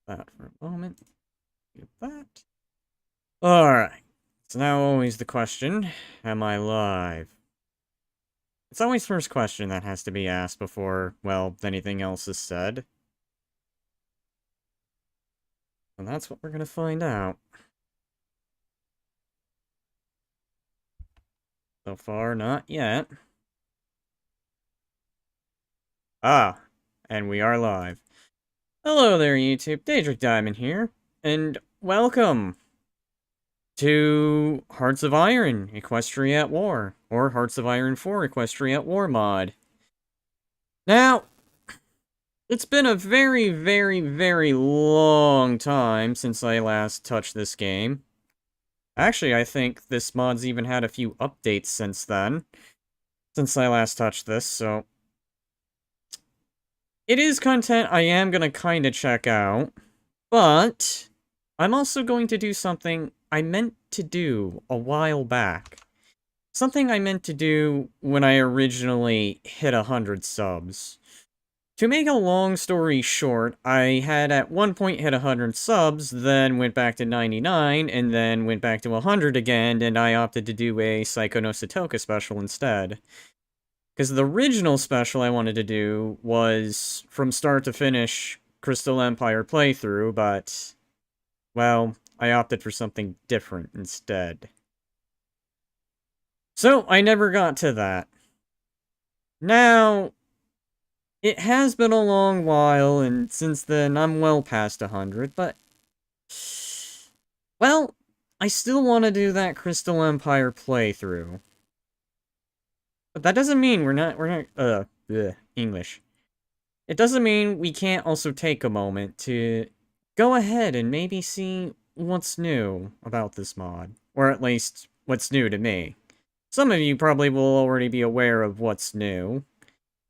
that for a moment. Get that. Alright. It's now always the question, am I live? It's always first question that has to be asked before, well, anything else is said. And that's what we're gonna find out. So far, not yet. Ah, and we are live. Hello there, YouTube. Daedric Diamond here, and welcome to Hearts of Iron, Equestria At War, or Hearts of Iron 4, Equestria At War mod. Now, it's been a very, very, very long time since I last touched this game. Actually, I think this mod's even had a few updates since then, since I last touched this, so... It is content I am gonna kinda check out, but... I'm also going to do something I meant to do a while back. Something I meant to do when I originally hit 100 subs. To make a long story short, I had at one point hit 100 subs, then went back to 99, and then went back to 100 again, and I opted to do a Psycho no Satoka special instead. Because the original special I wanted to do was, from start to finish, Crystal Empire playthrough, but... well, I opted for something different instead. So, I never got to that. Now, it has been a long while, and since then, I'm well past 100, but... well, I still want to do that Crystal Empire playthrough. But that doesn't mean English. It doesn't mean we can't also take a moment to go ahead and maybe see what's new about this mod. Or at least, what's new to me. Some of you probably will already be aware of what's new.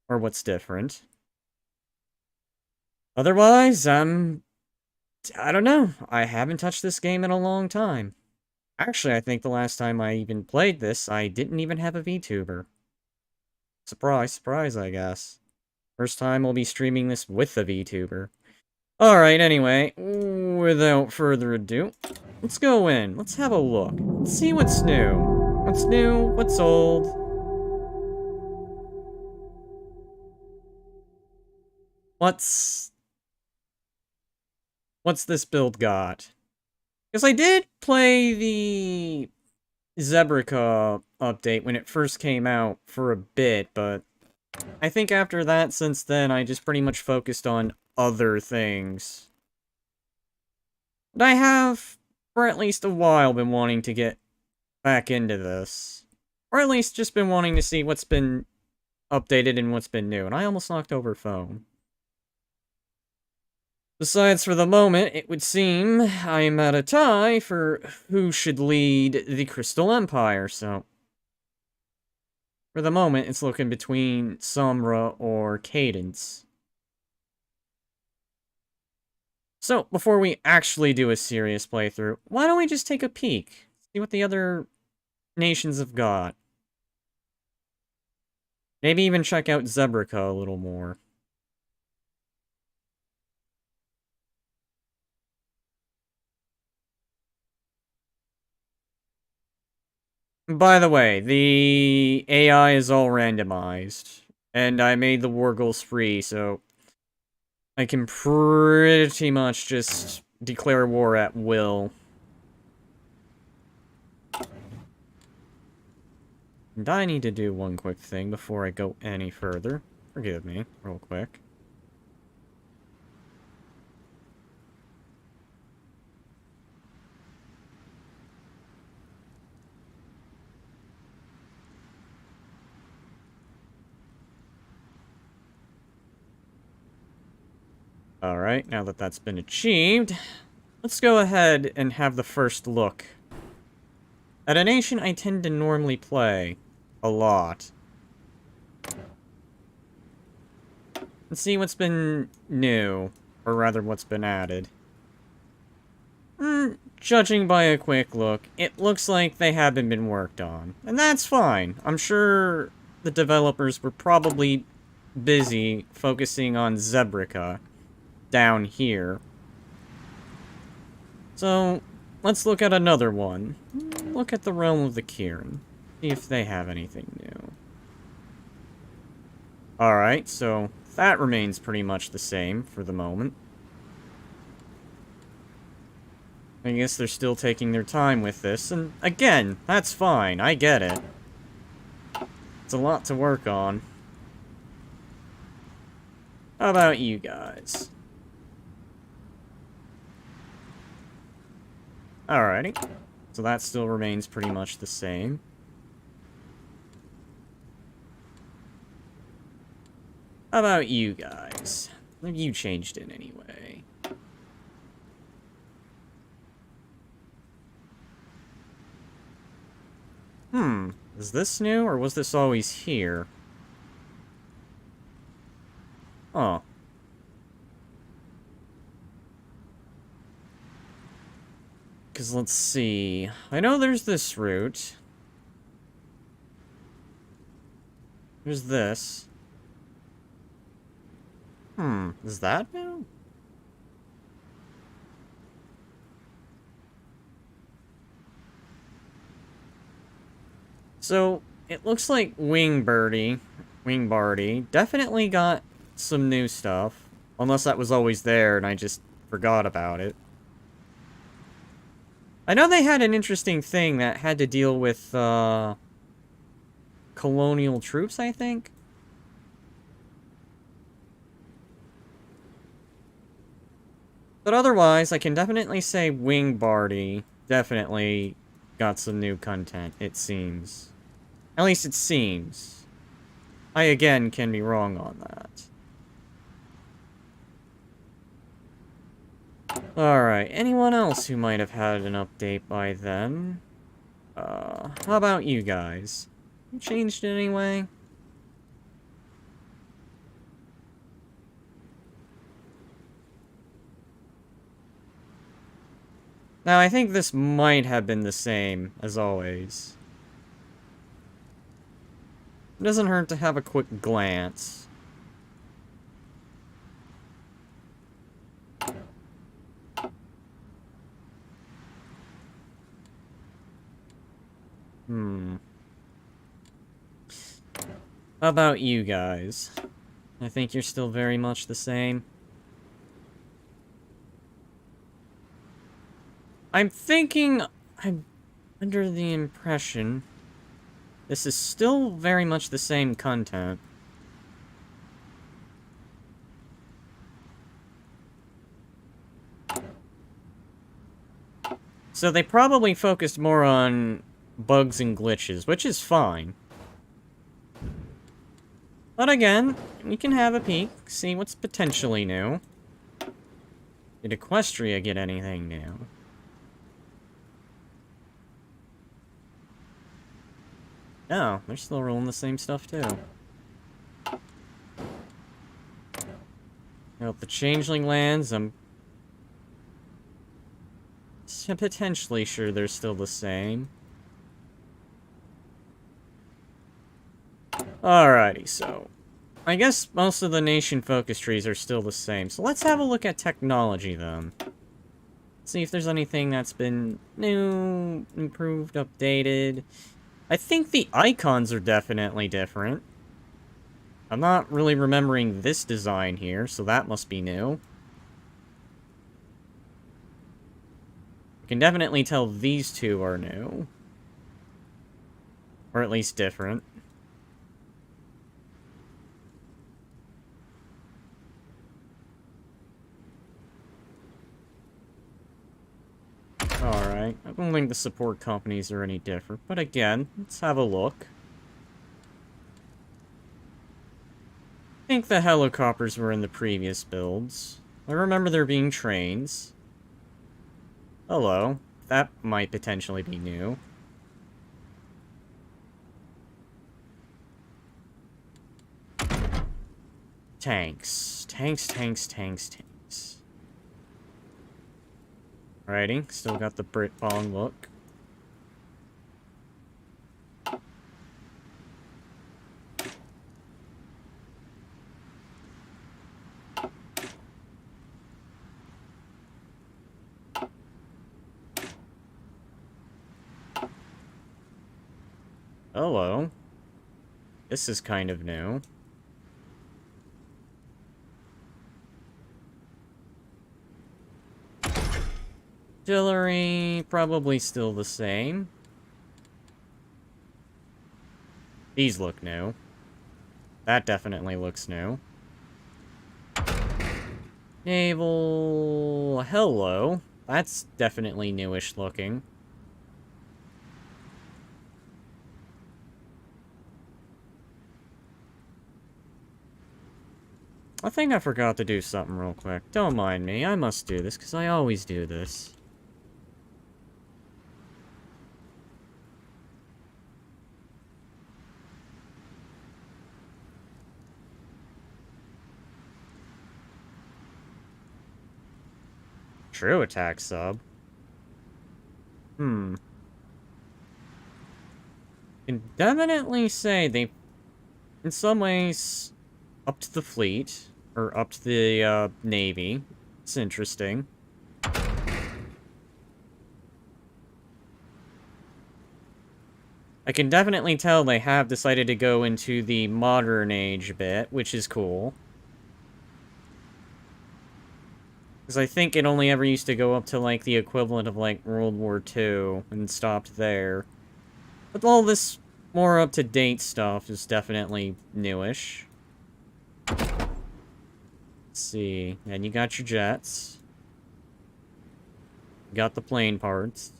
Or what's different. Otherwise, I don't know. I haven't touched this game in a long time. Actually, I think the last time I even played this, I didn't even have a VTuber. Surprise, surprise, I guess. First time I'll be streaming this with a VTuber. Alright, anyway, without further ado, let's go in. Let's have a look. Let's see what's new. What's new? What's old? What's this build got? Because I did play the Zebrica update when it first came out for a bit, but I think after that, since then, I just pretty much focused on other things. But I have, for at least a while, been wanting to get back into this. Or at least just been wanting to see what's been updated and what's been new, and I almost knocked over phone. Besides, for the moment, it would seem I am at a tie for who should lead the Crystal Empire, so... for the moment, it's looking between Sombra or Cadence. So, before we actually do a serious playthrough, why don't we just take a peek? See what the other nations have got. Maybe even check out Zebrica a little more. By the way, the AI is all randomized. And I made the war goals free, so... I can pretty much just declare war at will. And I need to do one quick thing before I go any further. Forgive me, real quick. Alright, now that that's been achieved, let's go ahead and have the first look at a nation I tend to normally play a lot. And see what's been new, or rather what's been added. Judging by a quick look, it looks like they haven't been worked on. And that's fine. I'm sure the developers were probably busy focusing on Zebrica down here. So, let's look at another one. Look at the realm of the Kirin. See if they have anything new. Alright, so that remains pretty much the same for the moment. I guess they're still taking their time with this, and again, that's fine, I get it. It's a lot to work on. How about you guys? Alrighty. So that still remains pretty much the same. How about you guys? Have you changed in any way? Is this new, or was this always here? Oh. Because let's see. I know there's this route. There's this. Is that new? So, it looks like Wingbardy definitely got some new stuff. Unless that was always there and I just forgot about it. I know they had an interesting thing that had to deal with, colonial troops, I think? But otherwise, I can definitely say Wingbardy definitely got some new content, it seems. At least it seems. I, again, can be wrong on that. Alright, anyone else who might have had an update by then? How about you guys? You changed in any way? Now, I think this might have been the same, as always. It doesn't hurt to have a quick glance. How about you guys? I think you're still very much the same. I'm under the impression this is still very much the same content. So they probably focused more on bugs and glitches, which is fine. But again, we can have a peek, see what's potentially new. Did Equestria get anything new? No, they're still rolling the same stuff too. Now, the Changeling lands, I'm potentially sure they're still the same. Alrighty, so I guess most of the nation focus trees are still the same. So let's have a look at technology then. See if there's anything that's been new, improved, updated. I think the icons are definitely different. I'm not really remembering this design here, so that must be new. I can definitely tell these two are new. Or at least different. Alright, I don't think the support companies are any different, but again, let's have a look. I think the helicopters were in the previous builds. I remember there being trains. Hello, that might potentially be new. Tanks. Tanks. Alrighty, still got the Brit Bong look. Hello. This is kind of new. Artillery, probably still the same. These look new. That definitely looks new. Naval... Hello. That's definitely newish looking. I think I forgot to do something real quick. Don't mind me. I must do this, because I always do this. True attack sub. Can definitely say they, in some ways, upped the fleet, or upped the, Navy. It's interesting. I can definitely tell they have decided to go into the modern age a bit, which is cool. Because I think it only ever used to go up to, like, the equivalent of, like, World War II, and stopped there. But all this more up-to-date stuff is definitely newish. Let's see. And you got your jets. You got the plane parts.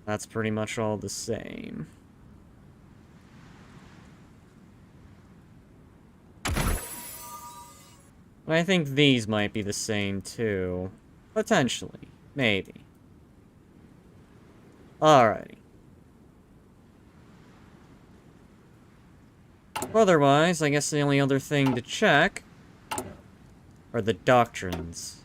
That's pretty much all the same. I think these might be the same, too. Potentially. Maybe. Alrighty. Otherwise, I guess the only other thing to check are the doctrines.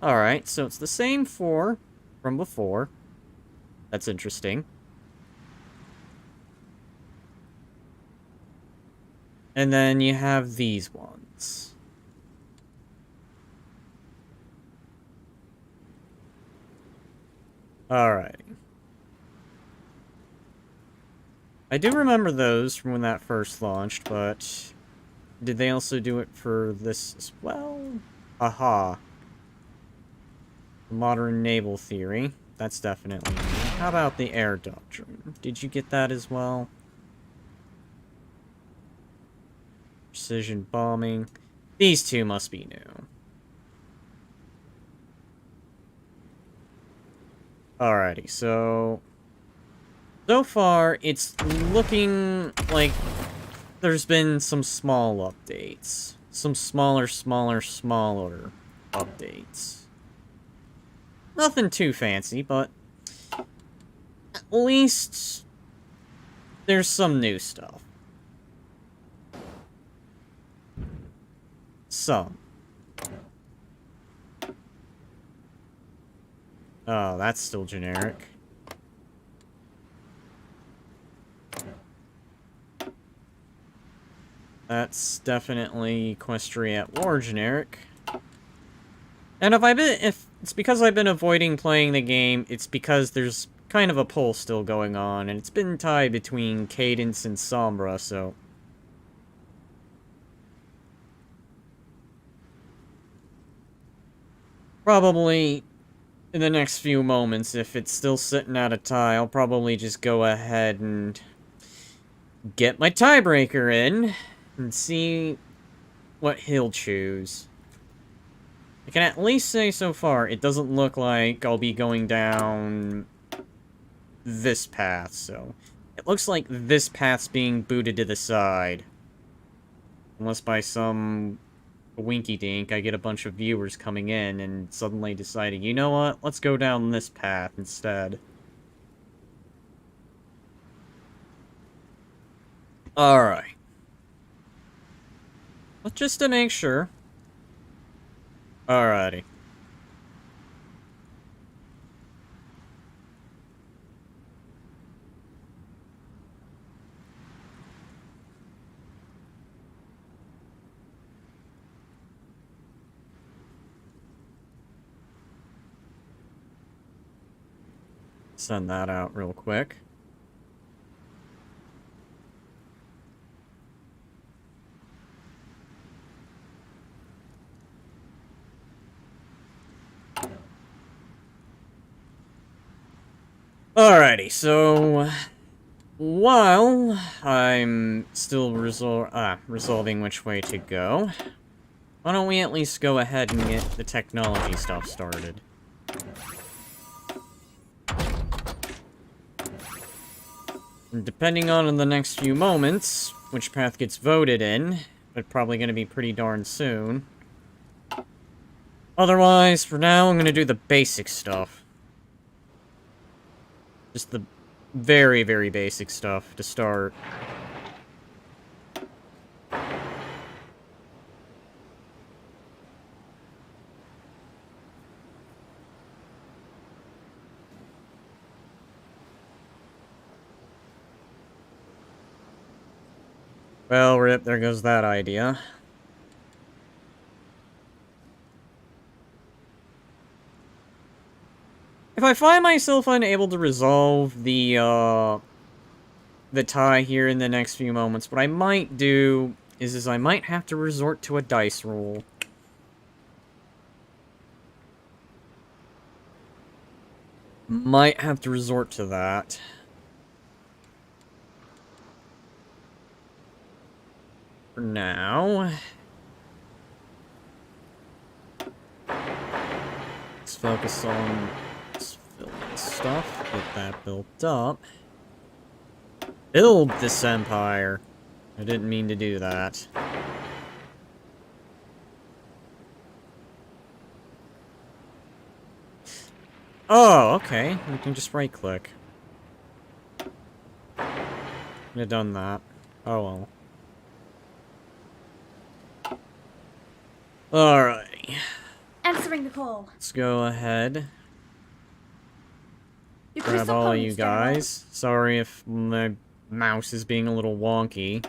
Alright, so it's the same four from before. That's interesting. And then you have these ones. Alright. I do remember those from when that first launched, but did they also do it for this as well? Aha. Modern naval theory. That's definitely new. How about the air doctrine? Did you get that as well? Precision bombing. These two must be new. Alrighty, so far, it's looking like there's been some small updates. Some smaller updates. Nothing too fancy, but at least there's some new stuff. Some. Oh, that's still generic. That's definitely Equestria At War generic. And if it's because I've been avoiding playing the game, it's because there's kind of a pull still going on, and it's been tied between Cadence and Sombra, so... Probably, in the next few moments, if it's still sitting at a tie, I'll probably just go ahead and get my tiebreaker in, and see what he'll choose. I can at least say so far, it doesn't look like I'll be going down this path, so... It looks like this path's being booted to the side. Unless by some winky-dink, I get a bunch of viewers coming in and suddenly deciding, you know what, let's go down this path instead. Alright. But just to make sure. Alrighty. Send that out real quick. Alrighty, so while I'm still resolving which way to go, why don't we at least go ahead and get the technology stuff started? And depending on in the next few moments, which path gets voted in, but probably going to be pretty darn soon. Otherwise, for now, I'm going to do the basic stuff. Just the very, very basic stuff to start. Well, rip, there goes that idea. If I find myself unable to resolve the tie here in the next few moments, what I might do is I might have to resort to a dice roll. Might have to resort to that. For now, let's focus on this stuff, get that built up. Build this empire. I didn't mean to do that. Oh, okay. We can just right-click. Could have done that. Oh well. Alrighty. Answering the call. Let's go ahead. Your Grab crystal all of you ponies, General. guys. Sorry if my mouse is being a little wonky.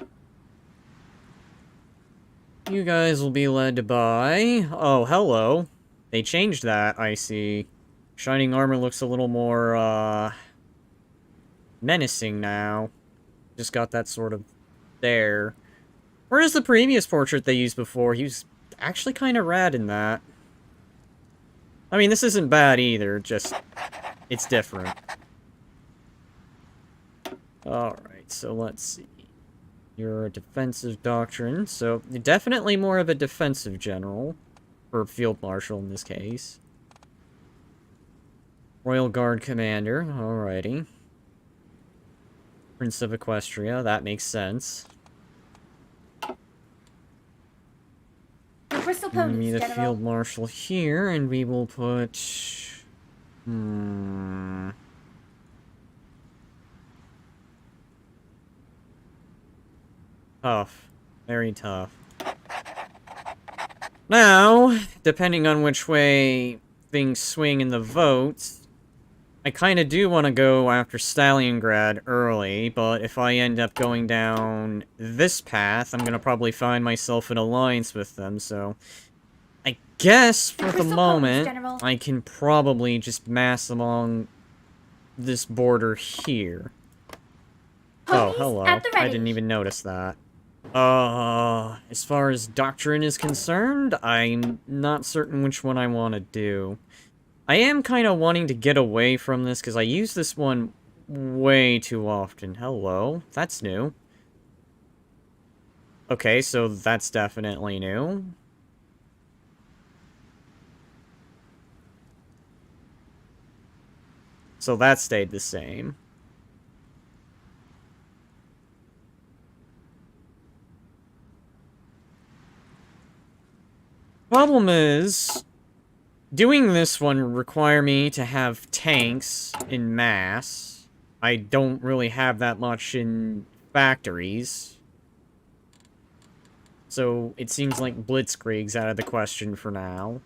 You guys will be led by... Oh, hello. They changed that, I see. Shining armor looks a little more, menacing now. Just got that sort of there. Whereas the previous portrait they used before, he was actually kind of rad in that. I mean, this isn't bad either, just... it's different. Alright, so let's see. You're a defensive doctrine, so you're definitely more of a defensive general. Or field marshal in this case. Royal Guard commander, alrighty. Prince of Equestria, that makes sense. Your crystal We ponies, need a General. field marshal here, and we will put... Tough. Very tough. Now, depending on which way things swing in the votes, I kind of do want to go after Stalingrad early, but if I end up going down this path, I'm going to probably find myself in alliance with them, so... I guess, for the moment, I can probably just mass along this border here. Oh, hello. I didn't even notice that. As far as doctrine is concerned, I'm not certain which one I want to do. I am kind of wanting to get away from this, because I use this one way too often. Hello. That's new. Okay, so that's definitely new. So that stayed the same. Problem is, doing this one would require me to have tanks in mass. I don't really have that much in factories. So it seems like Blitzkrieg's out of the question for now.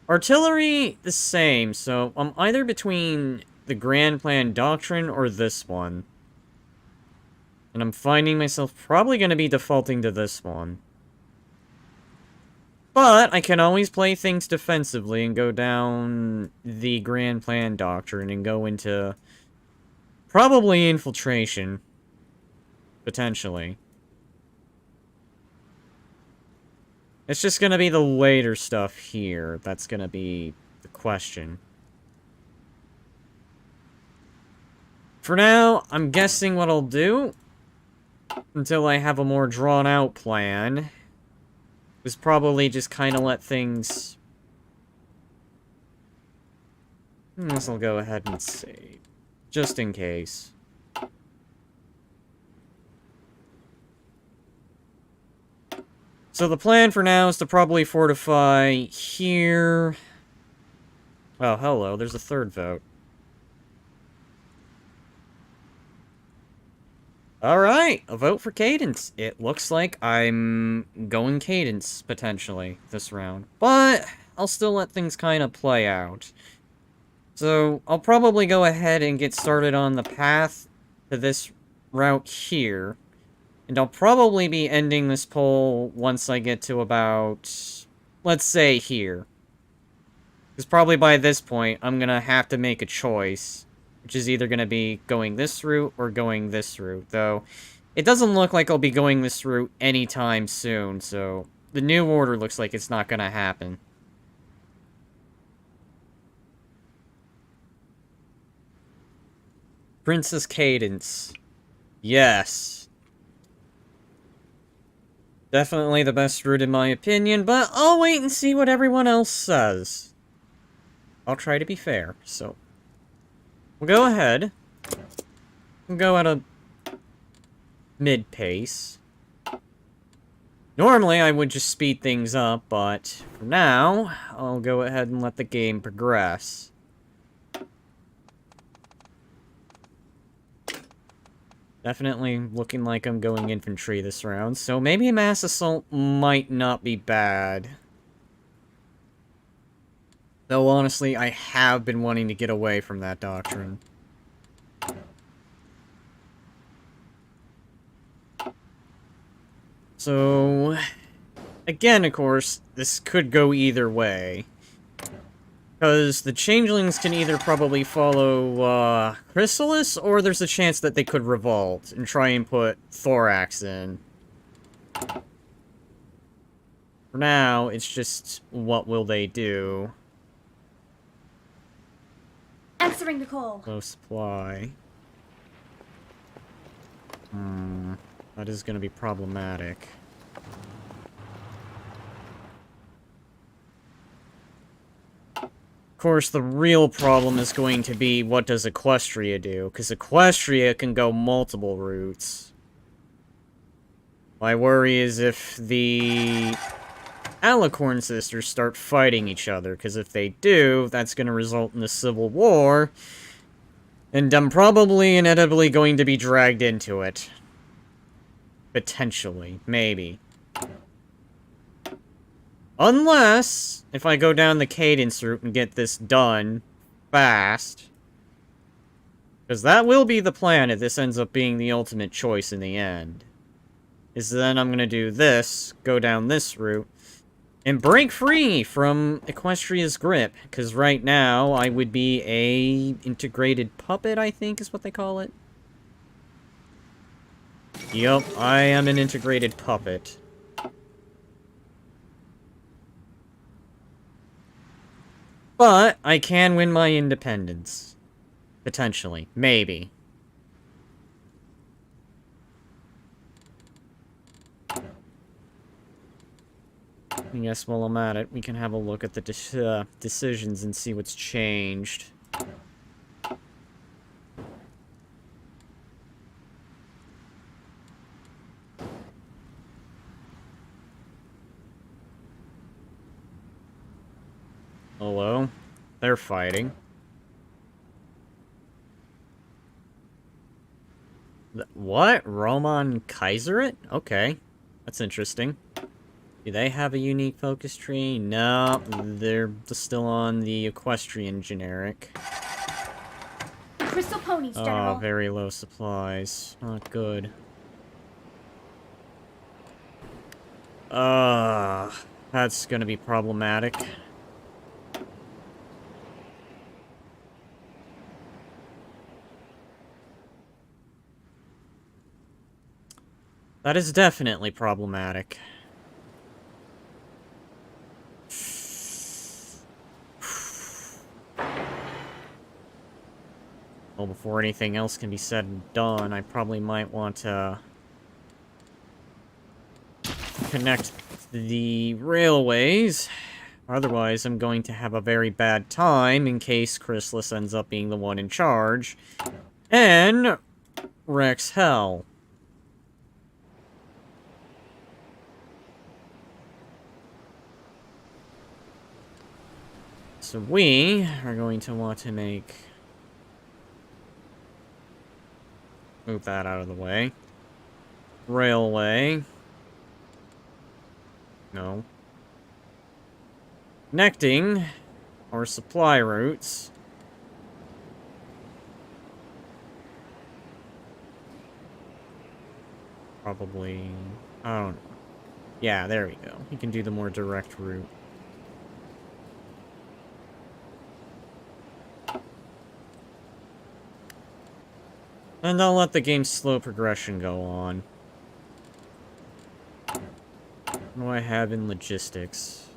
Artillery, the same, so I'm either between the Grand Plan Doctrine or this one. And I'm finding myself probably going to be defaulting to this one. But I can always play things defensively and go down the Grand Plan Doctrine and go into Probably infiltration. Potentially. It's just gonna be the later stuff here. That's gonna be the question. For now, I'm guessing what I'll do, until I have a more drawn-out plan, is probably just kind of let things... This I'll go ahead and save, just in case. So the plan for now is to probably fortify here. Oh, hello, there's a third vote. Alright, a vote for Cadence. It looks like I'm going Cadence, potentially, this round. But I'll still let things kind of play out. So, I'll probably go ahead and get started on the path to this route here. And I'll probably be ending this poll once I get to about, let's say, here. Because probably by this point, I'm going to have to make a choice. Which is either going to be going this route or going this route. Though, it doesn't look like I'll be going this route anytime soon, so the new order looks like it's not going to happen. Princess Cadence. Yes. Definitely the best route in my opinion, but I'll wait and see what everyone else says. I'll try to be fair, so... We'll go ahead. We'll go at a mid-pace. Normally, I would just speed things up, but for now, I'll go ahead and let the game progress. Definitely looking like I'm going infantry this round, so maybe mass assault might not be bad. Though, honestly, I have been wanting to get away from that doctrine. So, again, of course, this could go either way. Because the changelings can either probably follow, Chrysalis, or there's a chance that they could revolt and try and put Thorax in. For now, it's just, what will they do? Answering the call. Low supply. That is going to be problematic. Of course, the real problem is going to be, what does Equestria do? Because Equestria can go multiple routes. My worry is if the Alicorn sisters start fighting each other, because if they do, that's going to result in a civil war, and I'm probably inevitably going to be dragged into it. Potentially. Maybe. Unless, if I go down the Cadence route and get this done fast. Because that will be the plan if this ends up being the ultimate choice in the end. Is then I'm going to do this, go down this route, and break free from Equestria's grip. Because right now, I would be a integrated puppet, I think is what they call it. Yup, I am an integrated puppet. But, I can win my independence. Potentially. Maybe. I guess while I'm at it, we can have a look at the decisions and see what's changed. Hello? They're fighting. What? Roman Kaiserate? Okay. That's interesting. Do they have a unique focus tree? No, they're still on the equestrian generic. Crystal ponies, General. Oh, very low supplies. Not good. That's gonna be problematic. That is definitely problematic. Well, before anything else can be said and done, I probably might want to connect the railways. Otherwise, I'm going to have a very bad time in case Chrysalis ends up being the one in charge. And wrecks hell. So we are going to want to move that out of the way. Railway. No. Connecting our supply routes. Probably, I don't know. Yeah, there we go. We can do the more direct route. And I'll let the game's slow progression go on. What do I have in logistics?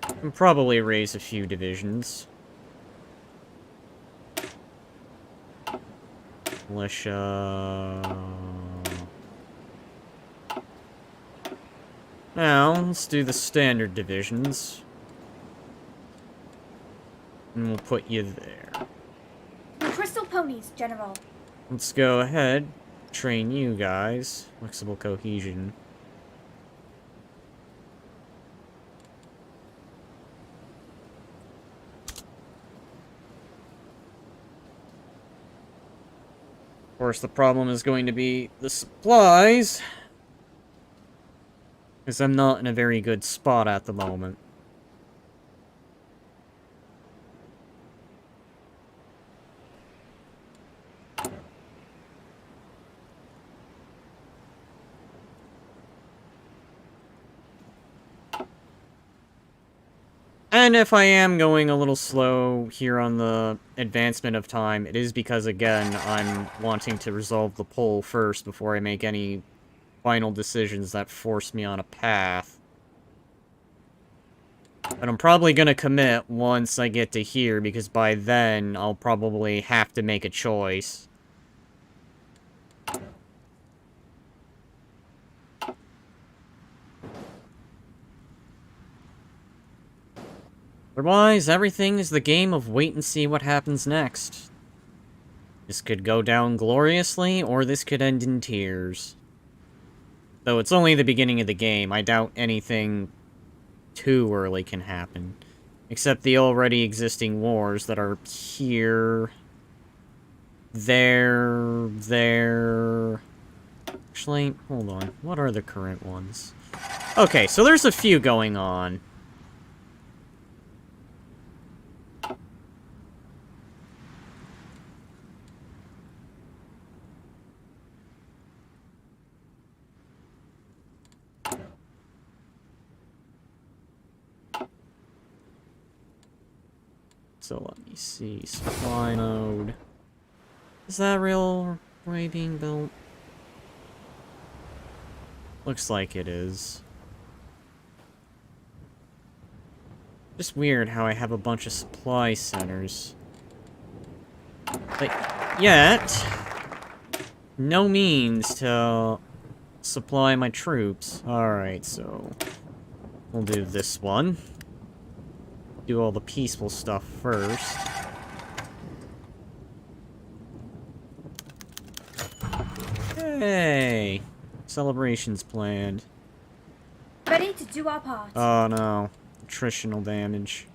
I can probably raise a few divisions. Militia... Now, let's do the standard divisions. And we'll put you there. Crystal ponies, General. Let's go ahead, train you guys. Flexible cohesion. Of course, the problem is going to be the supplies. Because I'm not in a very good spot at the moment. And if I am going a little slow here on the advancement of time, it is because, again, I'm wanting to resolve the poll first before I make any final decisions that force me on a path. But I'm probably gonna commit once I get to here, because by then, I'll probably have to make a choice. Otherwise, everything is the game of wait and see what happens next. This could go down gloriously, or this could end in tears. Though it's only the beginning of the game, I doubt anything too early can happen. Except the already existing wars that are here... there... Actually, hold on. What are the current ones? Okay, so there's a few going on. So let me see. Supply node. Is that railway being built? Looks like it is. Just weird how I have a bunch of supply centers. But yet, no means to supply my troops. Alright, so we'll do this one. Do all the peaceful stuff first. Hey! Celebrations planned. Ready to do our part. Oh no. Attritional damage.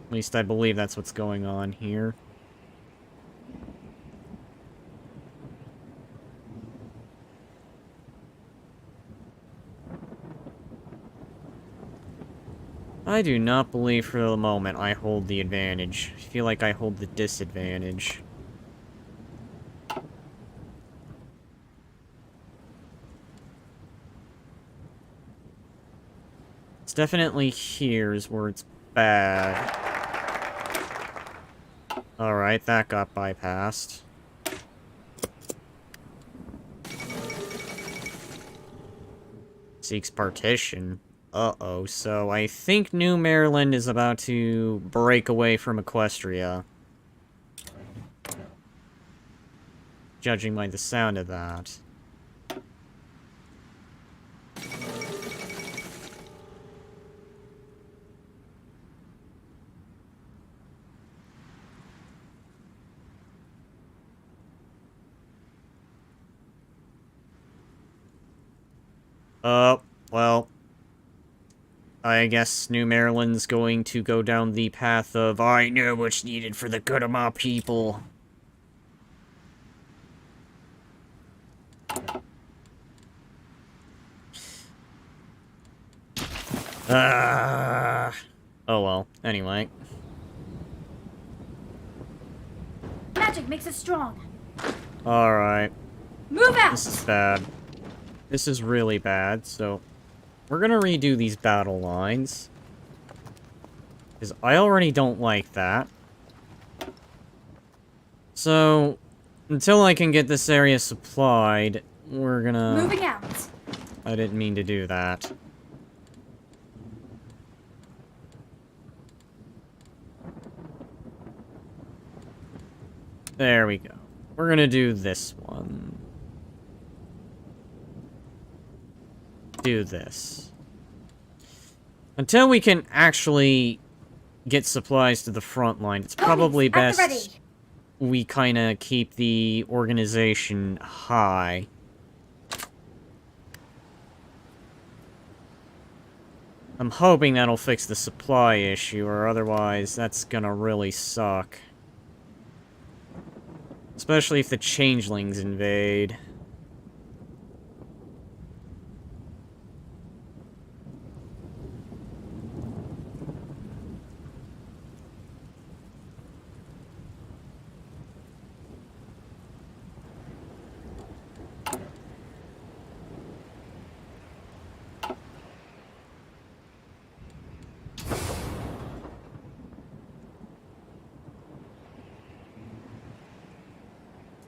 At least I believe that's what's going on here. I do not believe for the moment I hold the advantage. I feel like I hold the disadvantage. It's definitely here is where it's bad. Alright, that got bypassed. seeks partition. Uh-oh, so I think New Maryland is about to break away from Equestria. Judging by the sound of that. Well, I guess New Maryland's going to go down the path of, I know what's needed for the good of my people. Oh well, anyway. Magic makes us strong. Alright. Move out! This is bad. This is really bad, so we're gonna redo these battle lines. Because I already don't like that. So, until I can get this area supplied, we're gonna... Moving out. I didn't mean to do that. There we go. We're gonna do this one. Do this. Until we can actually get supplies to the front line, it's probably best we kind of keep the organization high. I'm hoping that'll fix the supply issue, or otherwise that's gonna really suck. Especially if the changelings invade.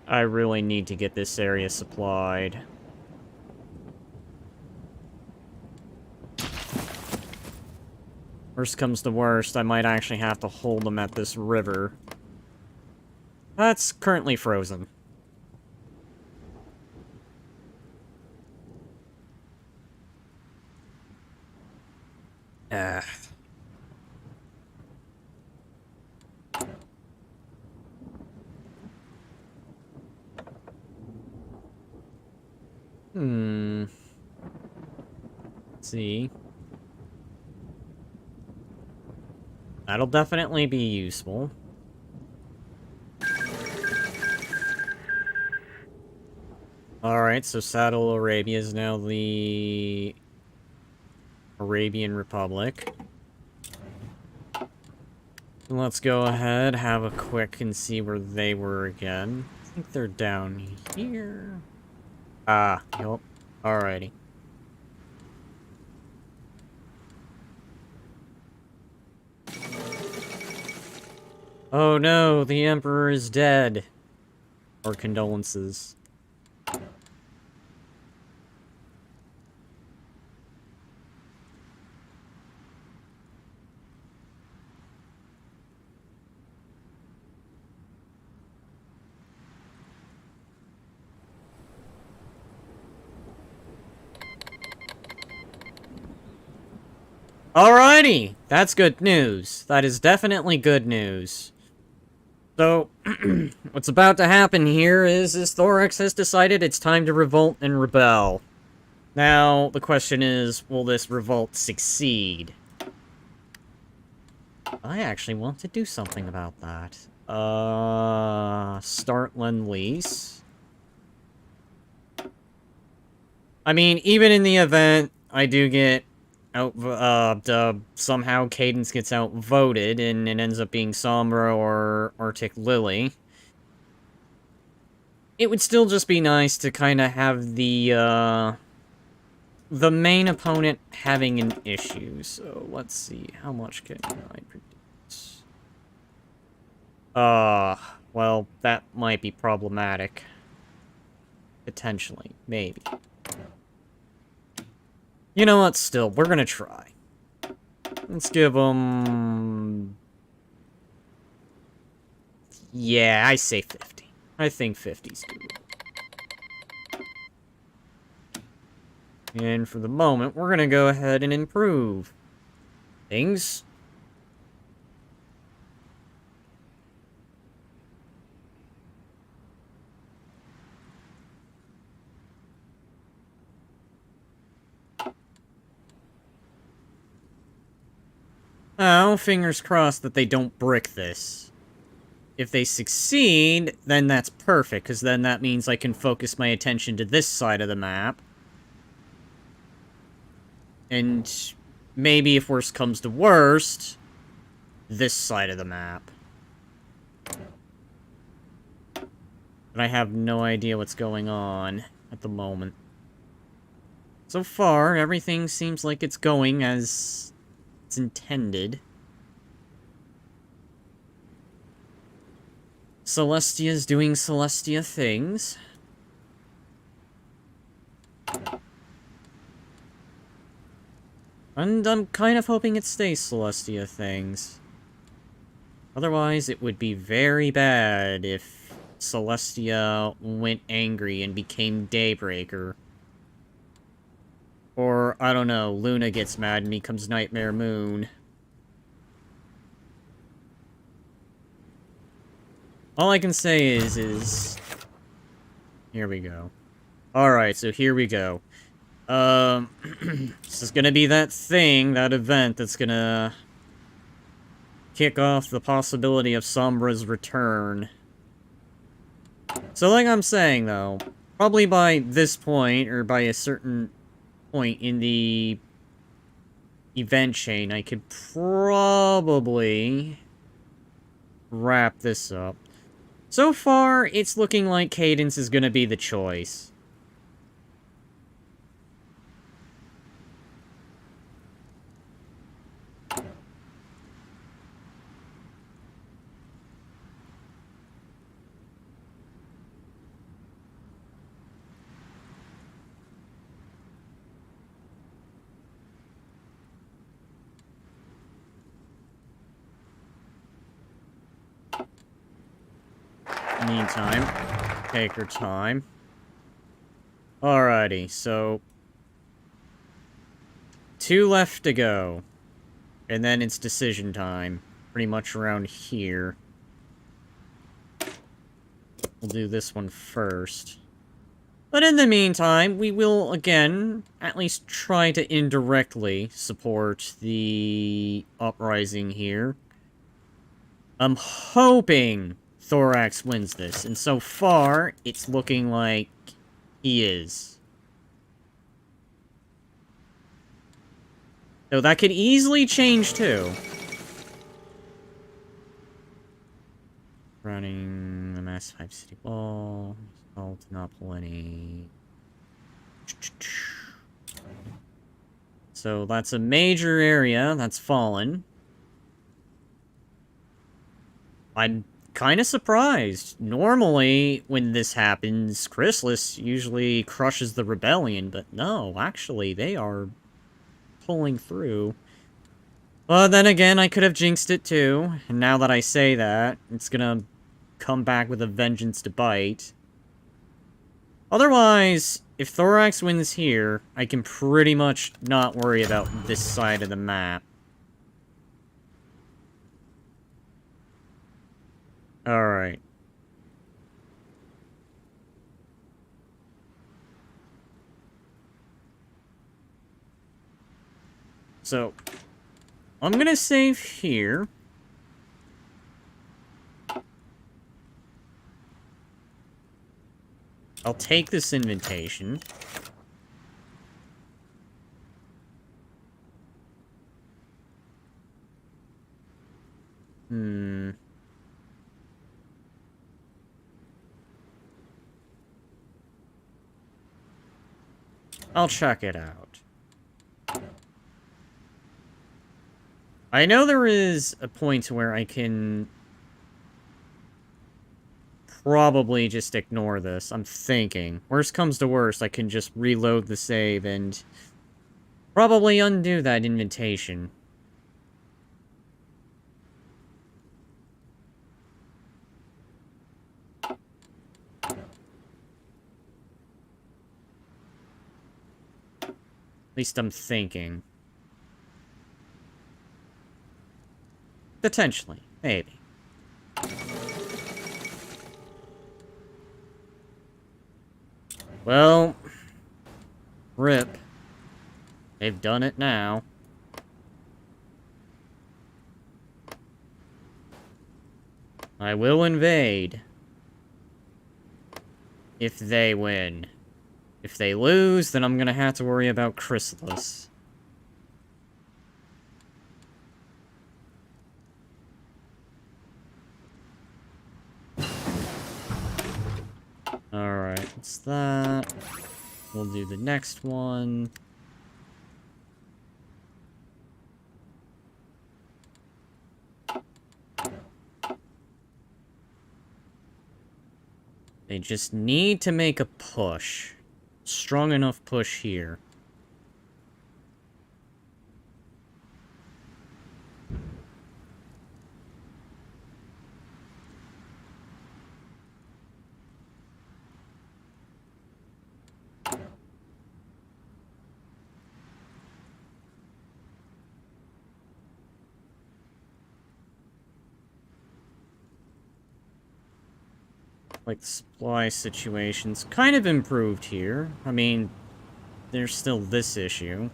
I really need to get this area supplied. Worst comes to worst, I might actually have to hold them at this river. That's currently frozen. Ugh. Let's see. That'll definitely be useful. Alright, so Saddle Arabia is now the Arabian Republic. Let's go ahead, have a quick and see where they were again. I think they're down here. Ah, yup. Alrighty. Oh no, the Emperor is dead. Or condolences. Alrighty! That's good news. That is definitely good news. So, what's about to happen here is Thorax has decided it's time to revolt and rebel. Now, the question is, will this revolt succeed? I actually want to do something about that. Start Lend-Lease. I mean, even in the event I do get somehow Cadence gets outvoted and it ends up being Sombra or Arctic Lily, it would still just be nice to kind of have the main opponent having an issue. So let's see, how much can I produce? Well, that might be problematic. Potentially, maybe. You know what? Still, we're gonna try. Let's give them... Yeah, I say 50. I think 50's good. And for the moment, we're gonna go ahead and improve things. Oh, fingers crossed that they don't brick this. If they succeed, then that's perfect, because then that means I can focus my attention to this side of the map. And maybe if worst comes to worst, this side of the map. But I have no idea what's going on at the moment. So far, everything seems like it's going as it's intended. Celestia's doing Celestia things. And I'm kind of hoping it stays Celestia things. Otherwise, it would be very bad if Celestia went angry and became Daybreaker. Or, I don't know, Luna gets mad and becomes Nightmare Moon. All I can say is... Here we go. Alright, so here we go. This is gonna be that thing, that event that's gonna kick off the possibility of Sombra's return. So like I'm saying, though, probably by this point, or by a certain point in the event chain, I could probably wrap this up. So far, it's looking like Cadence is gonna be the choice. Meantime, take her time. Alrighty, so 2 left to go. And then it's decision time. Pretty much around here. We'll do this one first. But in the meantime, we will, again, at least try to indirectly support the uprising here. I'm hoping Thorax wins this, and so far, it's looking like he is. So that could easily change, too. Running the Mass 5 City Wall. To not pull any. So that's a major area that's fallen. I'm kind of surprised. Normally, when this happens, Chrysalis usually crushes the rebellion, but no, actually, they are pulling through. But then again, I could have jinxed it too, and now that I say that, it's gonna come back with a vengeance to bite. Otherwise, if Thorax wins here, I can pretty much not worry about this side of the map. Alright. So, I'm gonna save here. I'll take this invitation. I'll check it out. I know there is a point where I can probably just ignore this. I'm thinking. Worst comes to worst, I can just reload the save and Probably undo that invitation. At least I'm thinking. Potentially. Maybe. Well... RIP. They've done it now. I will invade. If they win. If they lose, then I'm gonna have to worry about Chrysalis. Alright, what's that? We'll do the next one. They just need to make a push. Strong enough push here. Like, the supply situation's kind of improved here. I mean, there's still this issue.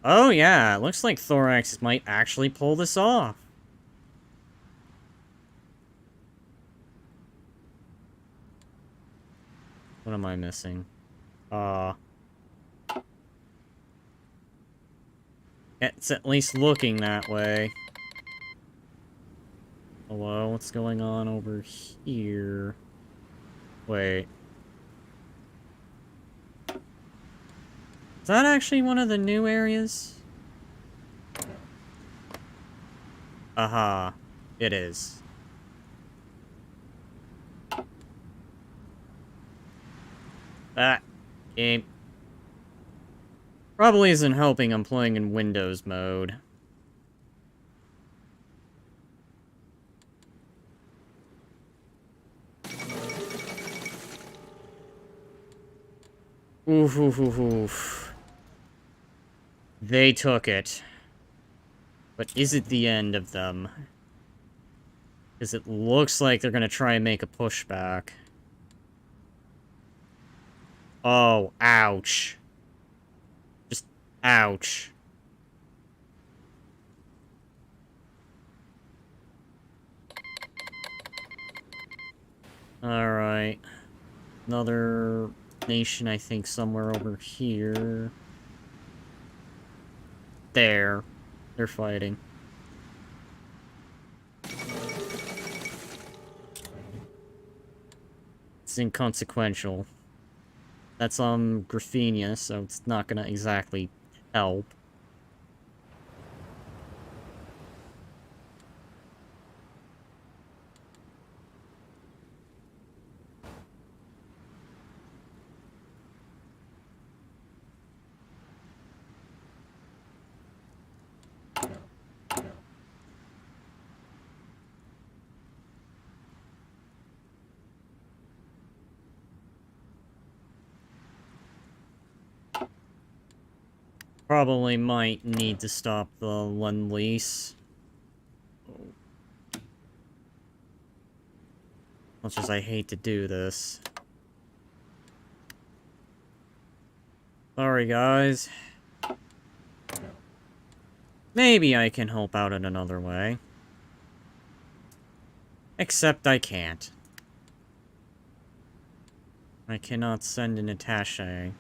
Oh yeah, it looks like Thorax might actually pull this off. What am I missing? It's at least looking that way. Hello, what's going on over here? Wait. Is that actually one of the new areas? Aha. It is. That game probably isn't helping I'm playing in Windows mode. Oof, oof, oof, oof. They took it. But is it the end of them? Because it looks like they're gonna try and make a pushback. Oh, ouch. Just, ouch. Alright. Another nation, I think, somewhere over here. There. They're fighting. It's inconsequential. That's Graphenia, so it's not gonna exactly help. Probably might need to stop the Lend-Lease. Much as I hate to do this. Sorry, guys. Maybe I can help out in another way. Except I can't. I cannot send an attaché.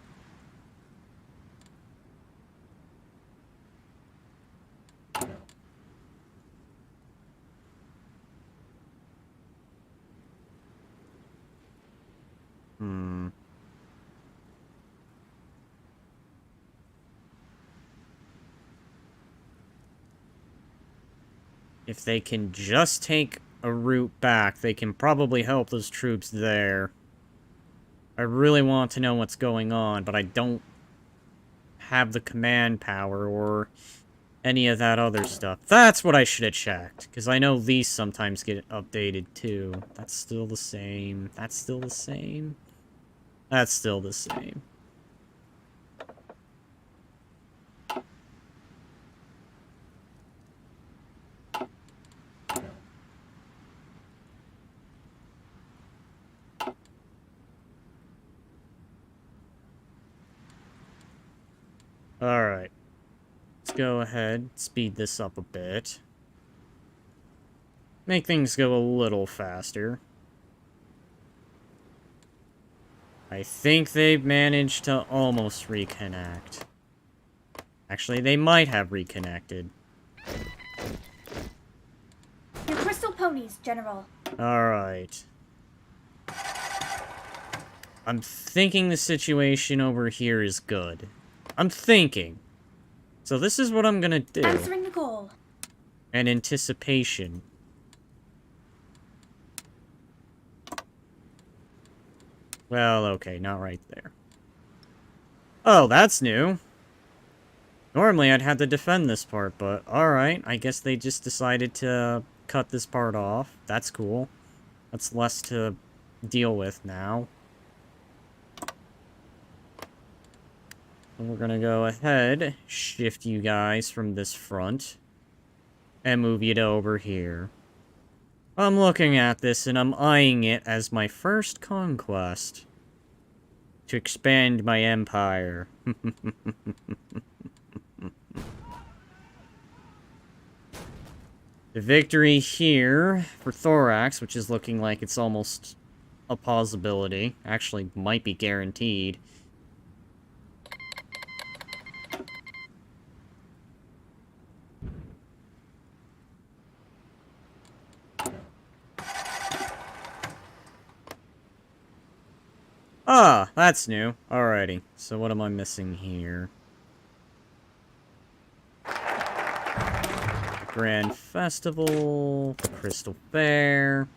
If they can just take a route back, they can probably help those troops there. I really want to know what's going on, but I don't have the command power or any of that other stuff. That's what I should have checked, because I know these sometimes get updated too. That's still the same. That's still the same. That's still the same. Alright. Let's go ahead, speed this up a bit. Make things go a little faster. I think they've managed to almost reconnect. Actually, they might have reconnected. Your crystal ponies, General. Alright. I'm thinking the situation over here is good. I'm thinking. So this is what I'm gonna do. Answering the call. And anticipation. Well, okay, not right there. Oh, that's new. Normally I'd have to defend this part, but alright. I guess they just decided to cut this part off. That's cool. That's less to deal with now. And we're gonna go ahead, shift you guys from this front, and move you to over here. I'm looking at this and I'm eyeing it as my first conquest. To expand my empire. The victory here for Thorax, which is looking like it's almost a possibility. Actually, might be guaranteed. Ah, that's new. Alrighty. So what am I missing here? Grand Festival, the Crystal Fair.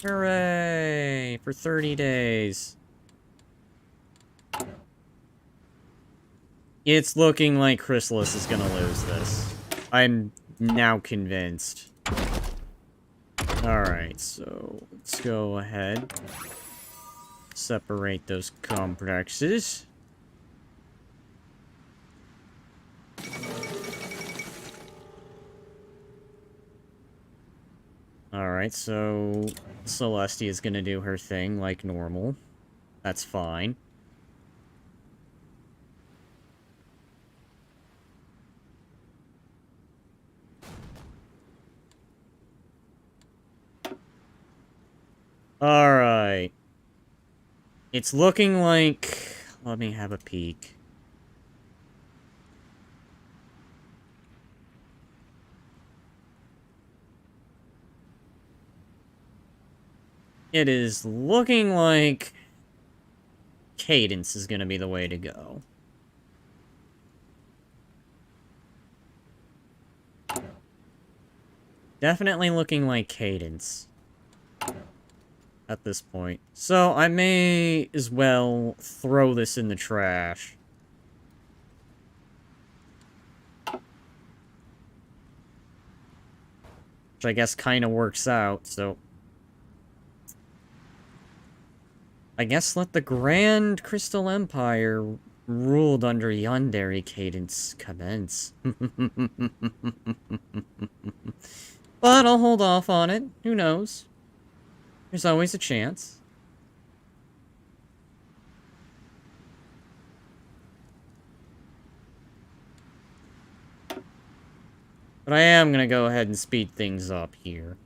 Hooray! For 30 days. It's looking like Chrysalis is gonna lose this. I'm now convinced. Alright, so let's go ahead. Separate those complexes. Alright, so Celestia is gonna do her thing like normal. That's fine. Alright. It's looking like... Let me have a peek. It is looking like... Cadence is gonna be the way to go. Definitely looking like Cadence. At this point. So, I may as well throw this in the trash. Which I guess kind of works out, so... I guess let the Grand Crystal Empire ruled under Yandere Cadence commence. But I'll hold off on it. Who knows? There's always a chance. But I am gonna go ahead and speed things up here.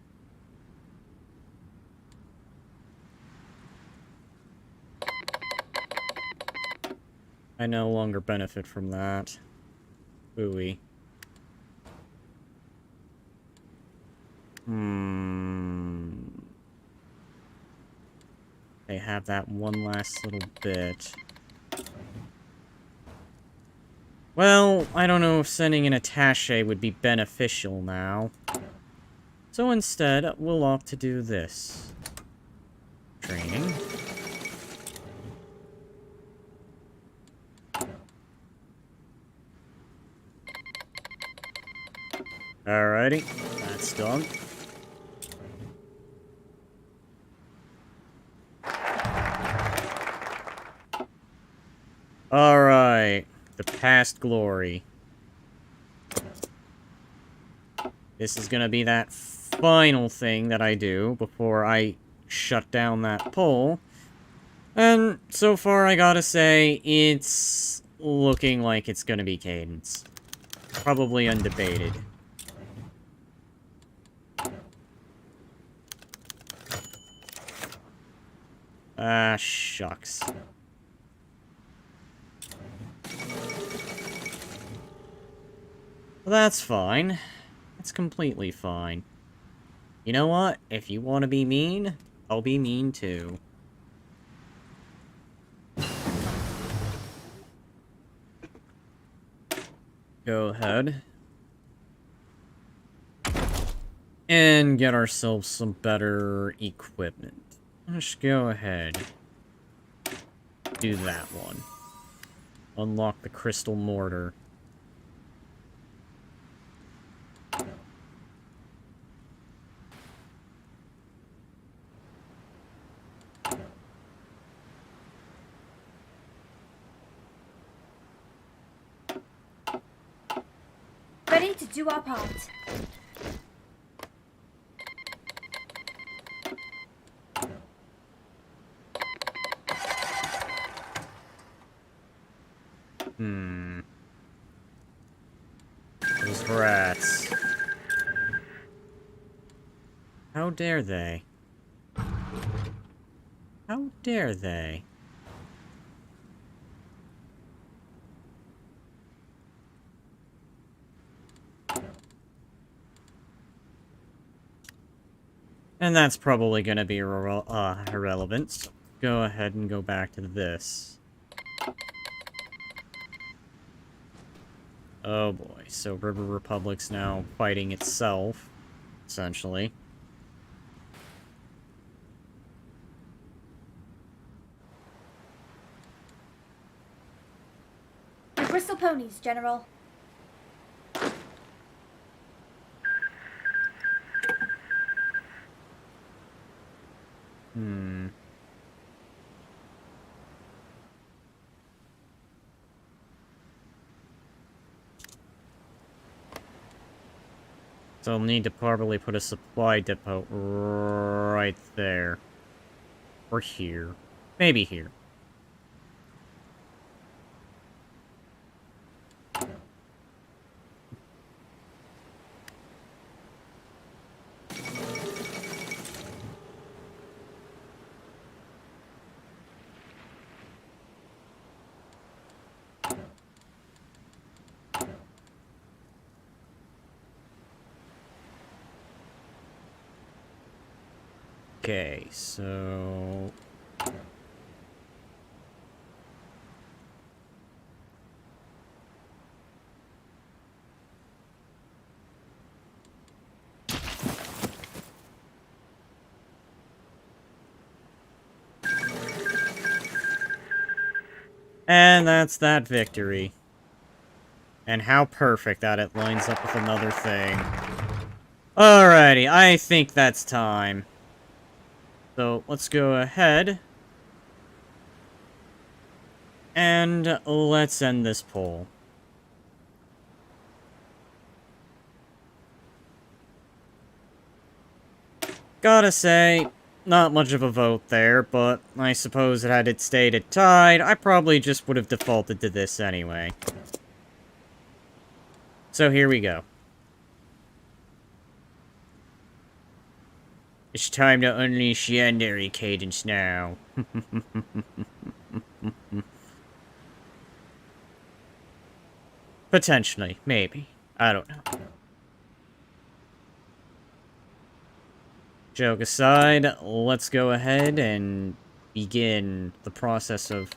I no longer benefit from that. Ooey. They have that one last little bit. Well, I don't know if sending an attaché would be beneficial now. So instead, we'll opt to do this. Training. Alrighty, that's done. Alright, the past glory. This is gonna be that final thing that I do before I shut down that poll. And so far, I gotta say, it's looking like it's gonna be Cadence. Probably undebated. Ah, shucks. Well, that's fine. That's completely fine. You know what? If you want to be mean, I'll be mean too. Go ahead. And get ourselves some better equipment. Let's go ahead. Do that one. Unlock the crystal mortar. Ready to do our part. Those rats. How dare they? How dare they? And that's probably gonna be irrelevant. So go ahead and go back to this. Oh boy, so River Republic's now fighting itself, essentially. The Crystal Ponies, General. So I'll need to probably put a supply depot right there. Or here. Maybe here. Okay, so... And that's that victory. And how perfect that it lines up with another thing. Alrighty, I think that's time. So, let's go ahead. And let's end this poll. Gotta say, not much of a vote there, but I suppose had it stayed at tied, I probably just would have defaulted to this anyway. So here we go. It's time to unleash Yandere Cadence now. Potentially, maybe. I don't know. Joke aside, let's go ahead and begin the process of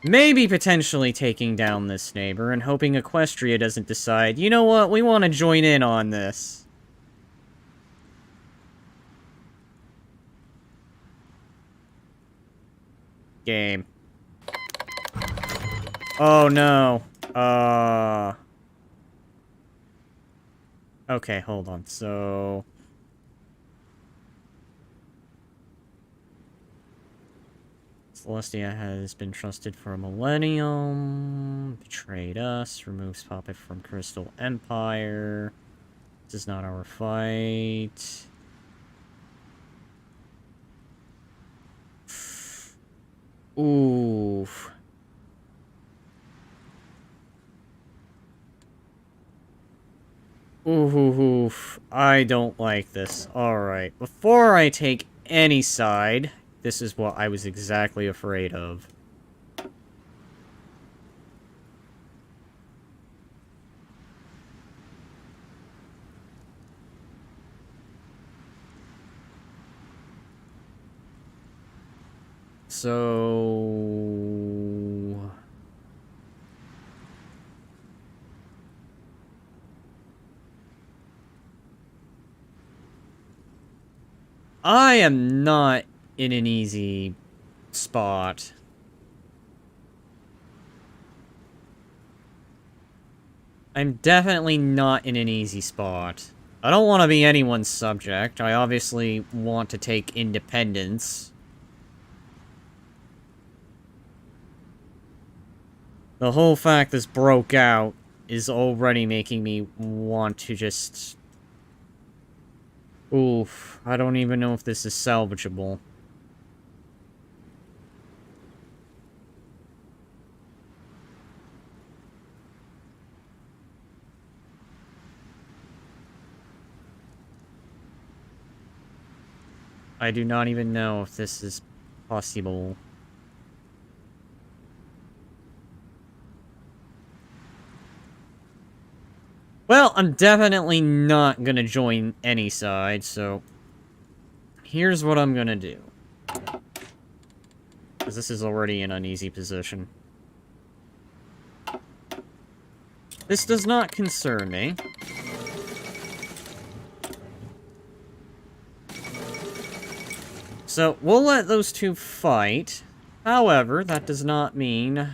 maybe potentially taking down this neighbor and hoping Equestria doesn't decide, you know what, we want to join in on this. Game. Oh no. Okay, hold on. So Celestia has been trusted for a millennium. Betrayed us. Removes Puppet from Crystal Empire. This is not our fight. Oof. Oof. I don't like this. Alright. Before I take any side, this is what I was exactly afraid of. So... I am not in an easy spot. I'm definitely not in an easy spot. I don't want to be anyone's subject. I obviously want to take independence. The whole fact this broke out is already making me want to just... Oof, I don't even know if this is salvageable. I do not even know if this is possible. Well, I'm definitely not gonna join any side, so... Here's what I'm gonna do. Because this is already an uneasy position. This does not concern me. So, we'll let those two fight. However, that does not mean...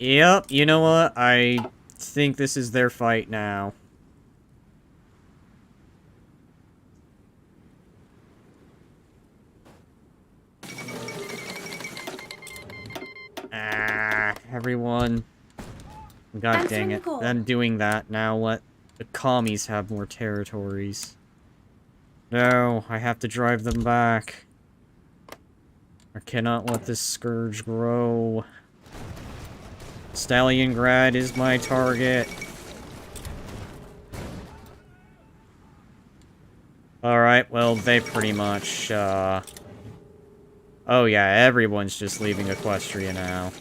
Yep, you know what? I think this is their fight now. Ah, everyone. God dang it. I'm doing that now. Let the commies have more territories. No, I have to drive them back. I cannot let this scourge grow. Stalliongrad is my target. Alright, well, they pretty much, Oh yeah, everyone's just leaving Equestria now.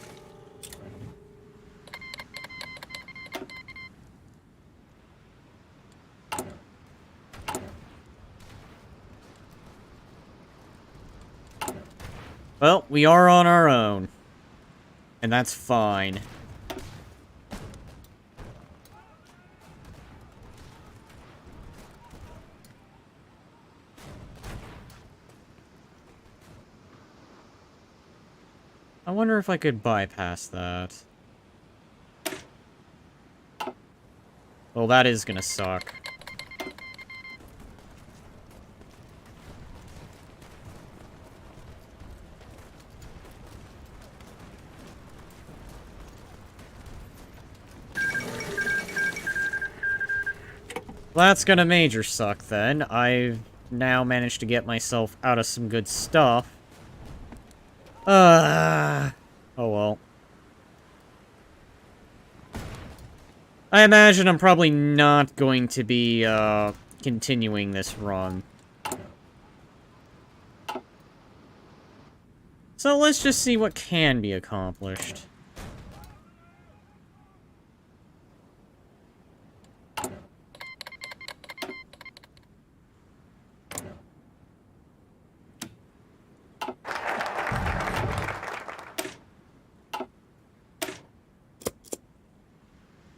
Well, we are on our own. And that's fine. I wonder if I could bypass that. Well, that is gonna suck. That's gonna major suck, then. I've now managed to get myself out of some good stuff. Oh well. I imagine I'm probably not going to be, continuing this run. So let's just see what can be accomplished.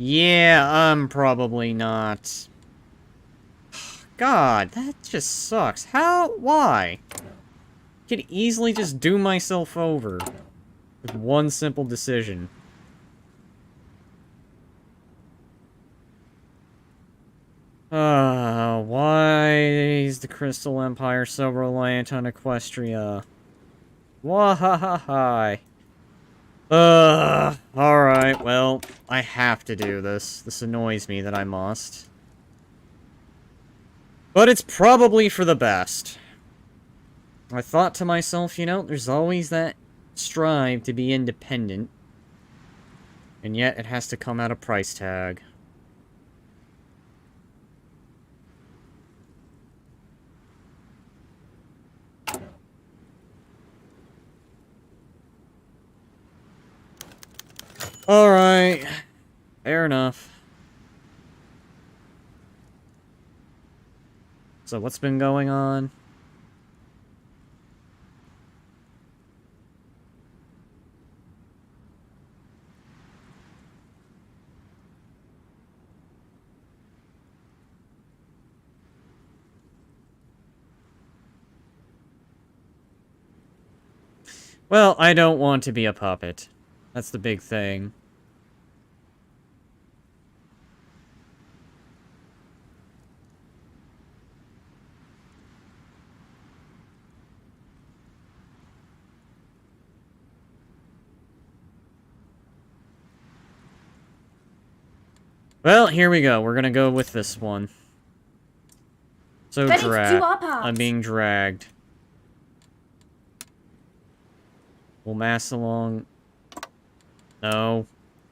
Yeah, I'm probably not. God, that just sucks. How? Why? Could easily just do myself over with one simple decision. Why is the Crystal Empire so reliant on Equestria? Why? Alright, well, I have to do this. This annoys me that I must. But it's probably for the best. I thought to myself, you know, there's always that strive to be independent. And yet, it has to come at a price tag. Alright. Fair enough. So what's been going on? Well, I don't want to be a puppet. That's the big thing. Well, here we go. We're gonna go with this one. So I'm being dragged. We'll mass along. No.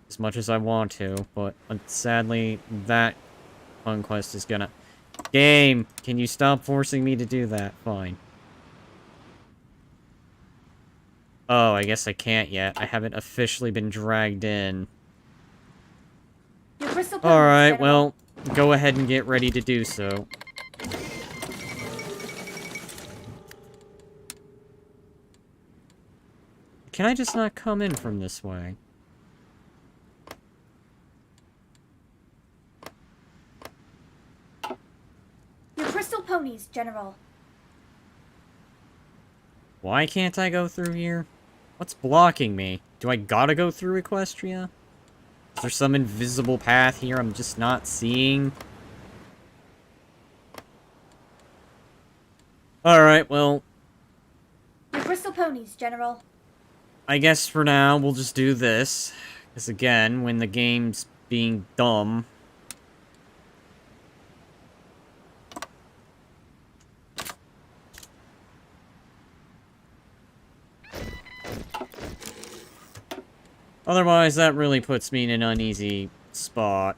As much as I want to, but sadly, that conquest is gonna... Game! Can you stop forcing me to do that? Fine. Oh, I guess I can't yet. I haven't officially been dragged in. Alright, well, go ahead and get ready to do so. Can I just not come in from this way? Your crystal ponies, General. Why can't I go through here? What's blocking me? Do I gotta go through Equestria? Is there some invisible path here I'm just not seeing? Alright, well... Your crystal ponies, General. I guess for now, we'll just do this. Because again, when the game's being dumb... Otherwise, that really puts me in an uneasy spot.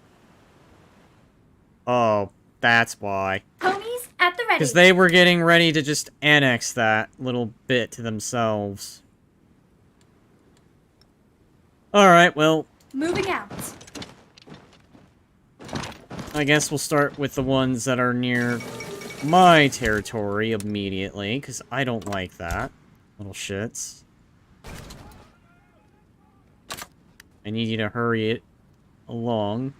Oh, that's why. Ponies at the ready. Because they were getting ready to just annex that little bit to themselves. Alright, well... Moving out. I guess we'll start with the ones that are near my territory immediately, because I don't like that. Little shits. I need you to hurry it along.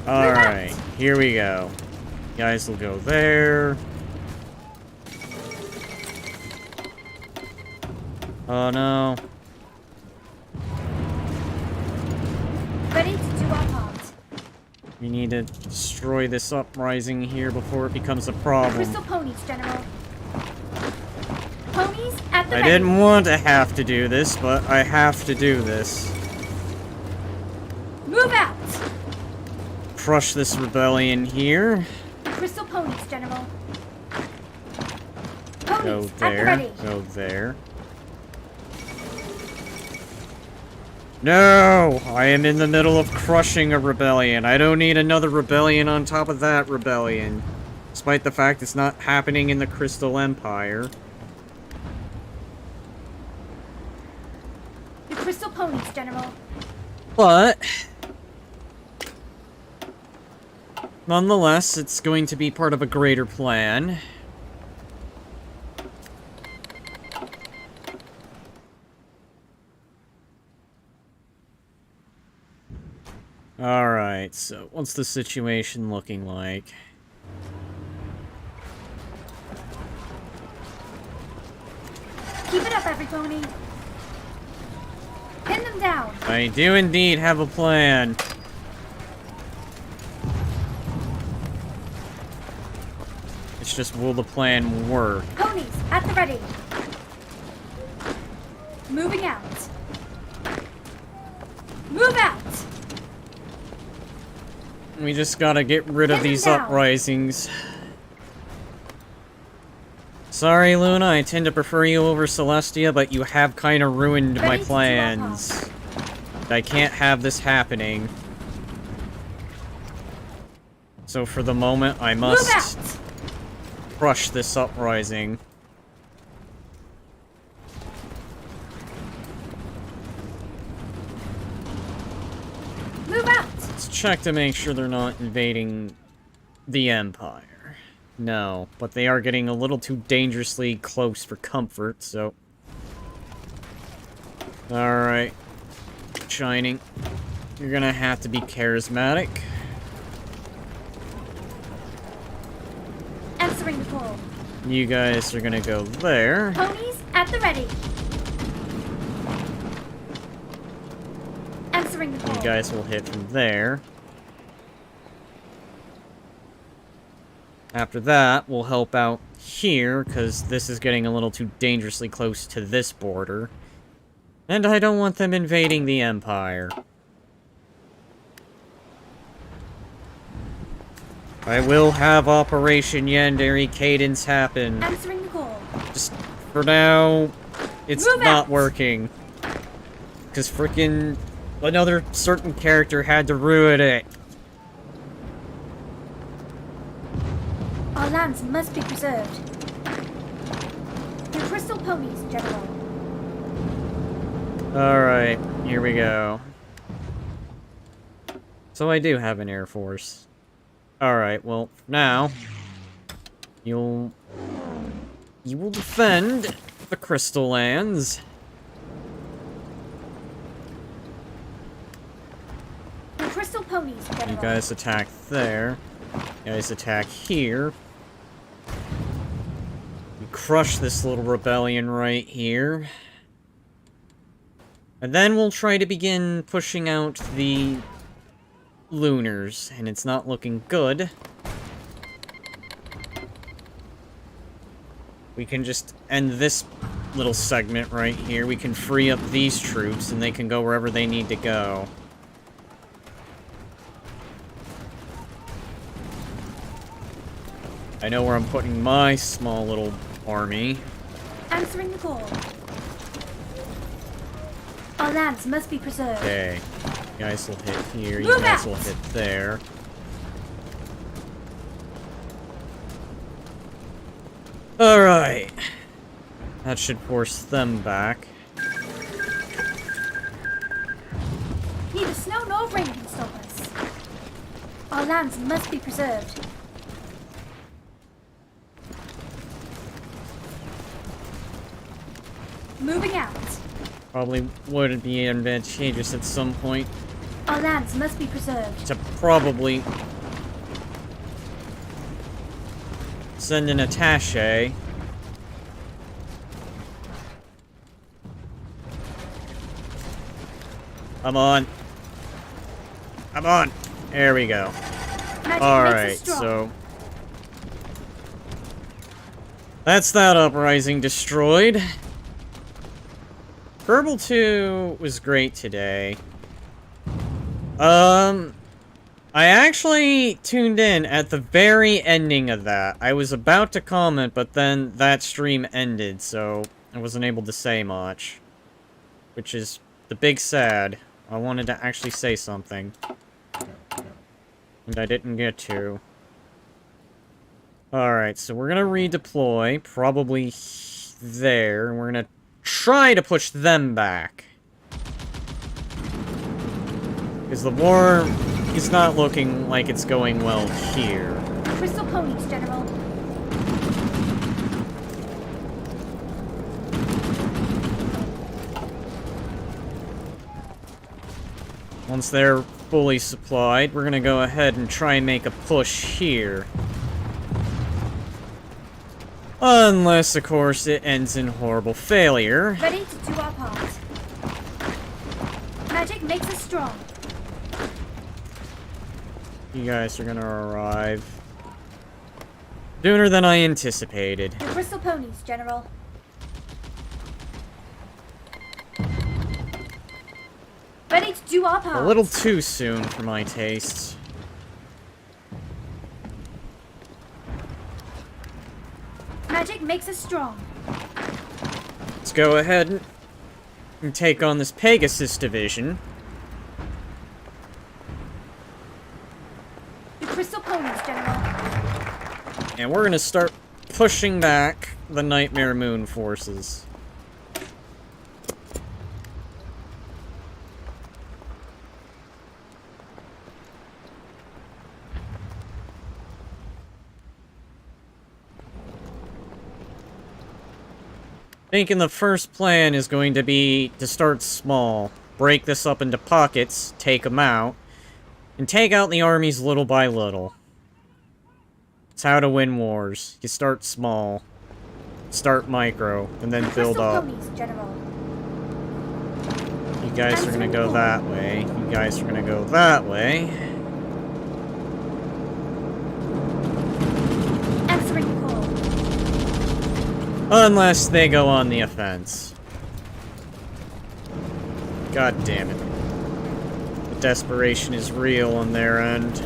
Alright, here we go. You guys will go there. Oh no. Ready to do our part. We need to destroy this uprising here before it becomes a problem. Crystal ponies, General. Ponies at the I ready. didn't want to have to do this, but I have to do this. Move out. Crush this rebellion here. Crystal ponies, General. Go Ponies at the there. ready. Go there. No! I am in the middle of crushing a rebellion. I don't need another rebellion on top of that rebellion. Despite the fact it's not happening in the Crystal Empire. The crystal ponies, General. But... nonetheless, it's going to be part of a greater plan. Alright, so what's the situation looking like? Keep it up, every pony. Pin them down. I do indeed have a plan. It's just, will the plan work? Ponies, at the ready. Moving out. Move out. We just gotta get rid of Pin them these down. uprisings. Sorry, Luna, I tend to prefer you over Celestia, but you have kind of ruined my Ready to do our plans. I can't have this happening. So for the moment, I Move must out. crush this uprising. Move out. Let's check to make sure they're not invading the Empire. No, but they are getting a little too dangerously close for comfort, so... Alright. Shining. You're gonna have to be charismatic. Answering the call. You guys are gonna go there. Ponies, at the ready. Answering the call. You guys will hit from there. After that, we'll help out here, because this is getting a little too dangerously close to this border. And I don't want them invading the Empire. I will have Operation Yandere Cadence happen. Answering the call. Just, for now, it's Move not out. working. Because frickin' another certain character had to ruin it. Our lands must be preserved. The crystal ponies, General. Alright, here we go. So I do have an Air Force. Alright, well, now... You will defend the Crystal Lands. The crystal ponies, General. You guys attack there. You guys attack here. We crush this little rebellion right here. And then we'll try to begin pushing out the Lunars, and it's not looking good. We can just end this little segment right here. We can free up these troops, and they can go wherever they need to go. I know where I'm putting my small little army. Answering the call. Our lands must be preserved. Okay. You guys will hit here, you Move guys out. will hit there. Alright. That should force them back. Neither snow nor rain can stop us. Our lands must be preserved. Moving out. Probably would be advantageous at some point Our lands must be preserved. to probably send an attaché. Come on. Come on. There we go. Magic makes Alright, us strong. so... That's that uprising destroyed. Kerbal 2 was great today. I actually tuned in at the very ending of that. I was about to comment, but then that stream ended, so I wasn't able to say much. Which is the big sad. I wanted to actually say something. And I didn't get to. Alright, so we're gonna redeploy, probably there, and we're gonna try to push them back. Because the war is not looking like it's going well here. Crystal ponies, General. Once they're fully supplied, we're gonna go ahead and try and make a push here. Unless, of course, it ends in horrible failure. Ready to do our part. Magic makes us strong. You guys are gonna arrive sooner than I anticipated. Your crystal ponies, General. Ready to do our part. A little too soon for my tastes. Magic makes us strong. Let's go ahead and take on this Pegasus division. Your crystal ponies, General. And we're gonna start pushing back the Nightmare Moon forces. Thinking the first plan is going to be to start small, break this up into pockets, take them out, and take out the armies little by little. It's how to win wars. You start small, start micro, and then build Crystal up. ponies, General. You guys are gonna go that way. You guys are gonna go that way. Answering the call. Unless they go on the offense. God damn it. The desperation is real on their end.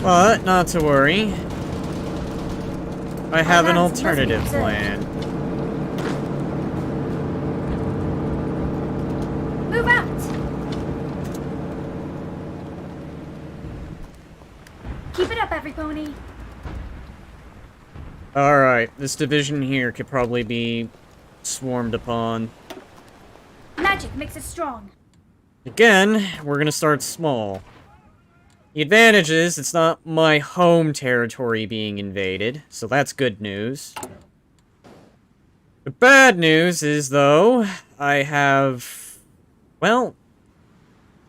But, not to worry. I have an alternative plan. Move out! Keep it up, every pony. Alright, this division here could probably be swarmed upon. Magic makes us strong. Again, we're gonna start small. The advantage is, it's not my home territory being invaded, so that's good news. The bad news is, though, I have, well,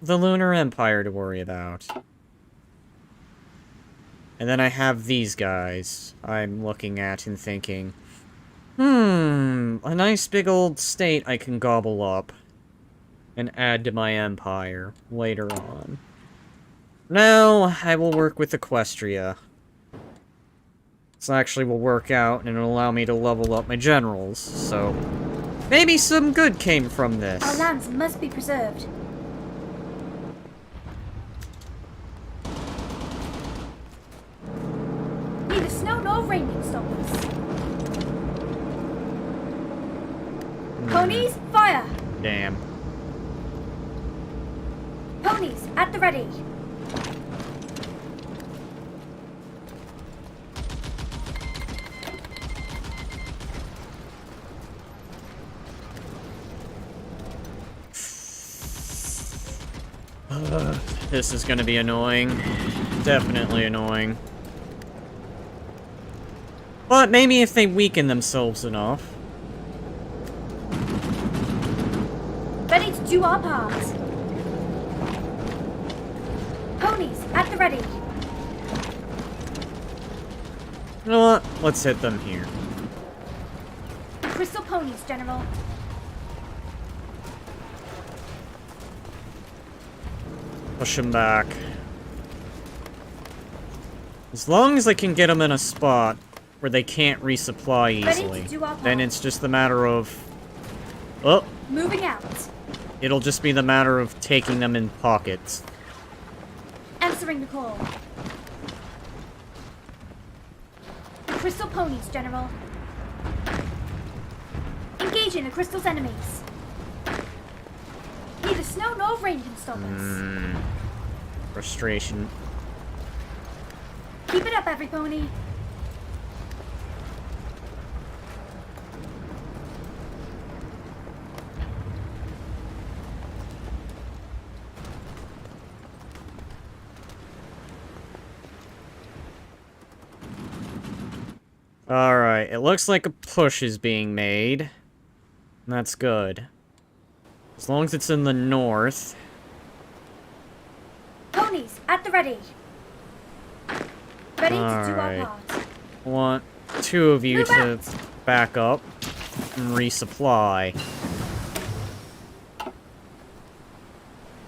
the Lunar Empire to worry about. And then I have these guys I'm looking at and thinking, a nice big old state I can gobble up and add to my empire later on. Now, I will work with Equestria. This actually will work out, and it'll allow me to level up my generals, so maybe some good came from this. Our lands must be preserved. Neither snow nor rain can stop us. Ponies, fire! Damn. Ponies, at the ready. This is gonna be annoying. Definitely annoying. But maybe if they weaken themselves enough. Ready to do our part. Ponies, at the ready. You know what? Let's hit them here. Crystal ponies, General. Push them back. As long as I can get them in a spot where they can't resupply easily, then it's just a matter of... Oh, Moving out. it'll just be the matter of taking them in pockets. Answering the call. Crystal ponies, General. Engaging the crystal's enemies. Neither snow nor rain can stop us. Frustration. Keep it up, every pony. Alright, it looks like a push is being made. That's good. As long as it's in the north. Ponies, at the ready. Ready to do our Alright. part. I want 2 of you Move to out. back up and resupply.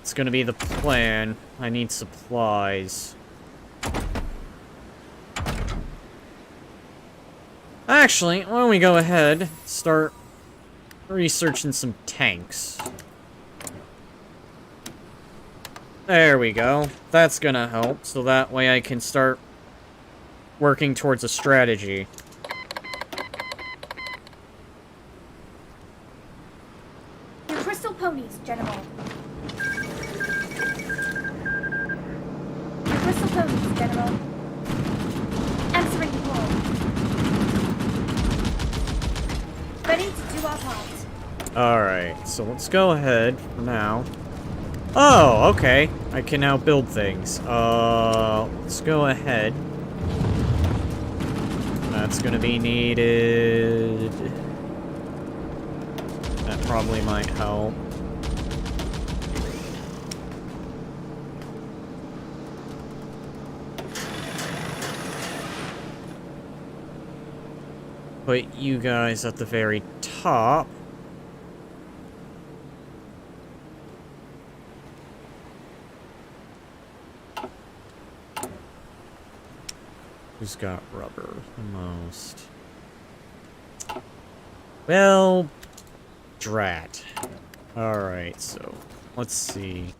It's gonna be the plan. I need supplies. Actually, why don't we go ahead, start researching some tanks. There we go. That's gonna help, so that way I can start working towards a strategy. Your crystal ponies, General. Your crystal ponies, General. Answering the call. Ready to do our part. Alright, so let's go ahead for now. Oh, okay. I can now build things. Let's go ahead. That's gonna be needed. That probably might help. Put you guys at the very top. Who's got rubber the most? Well, drat. Alright, so let's see.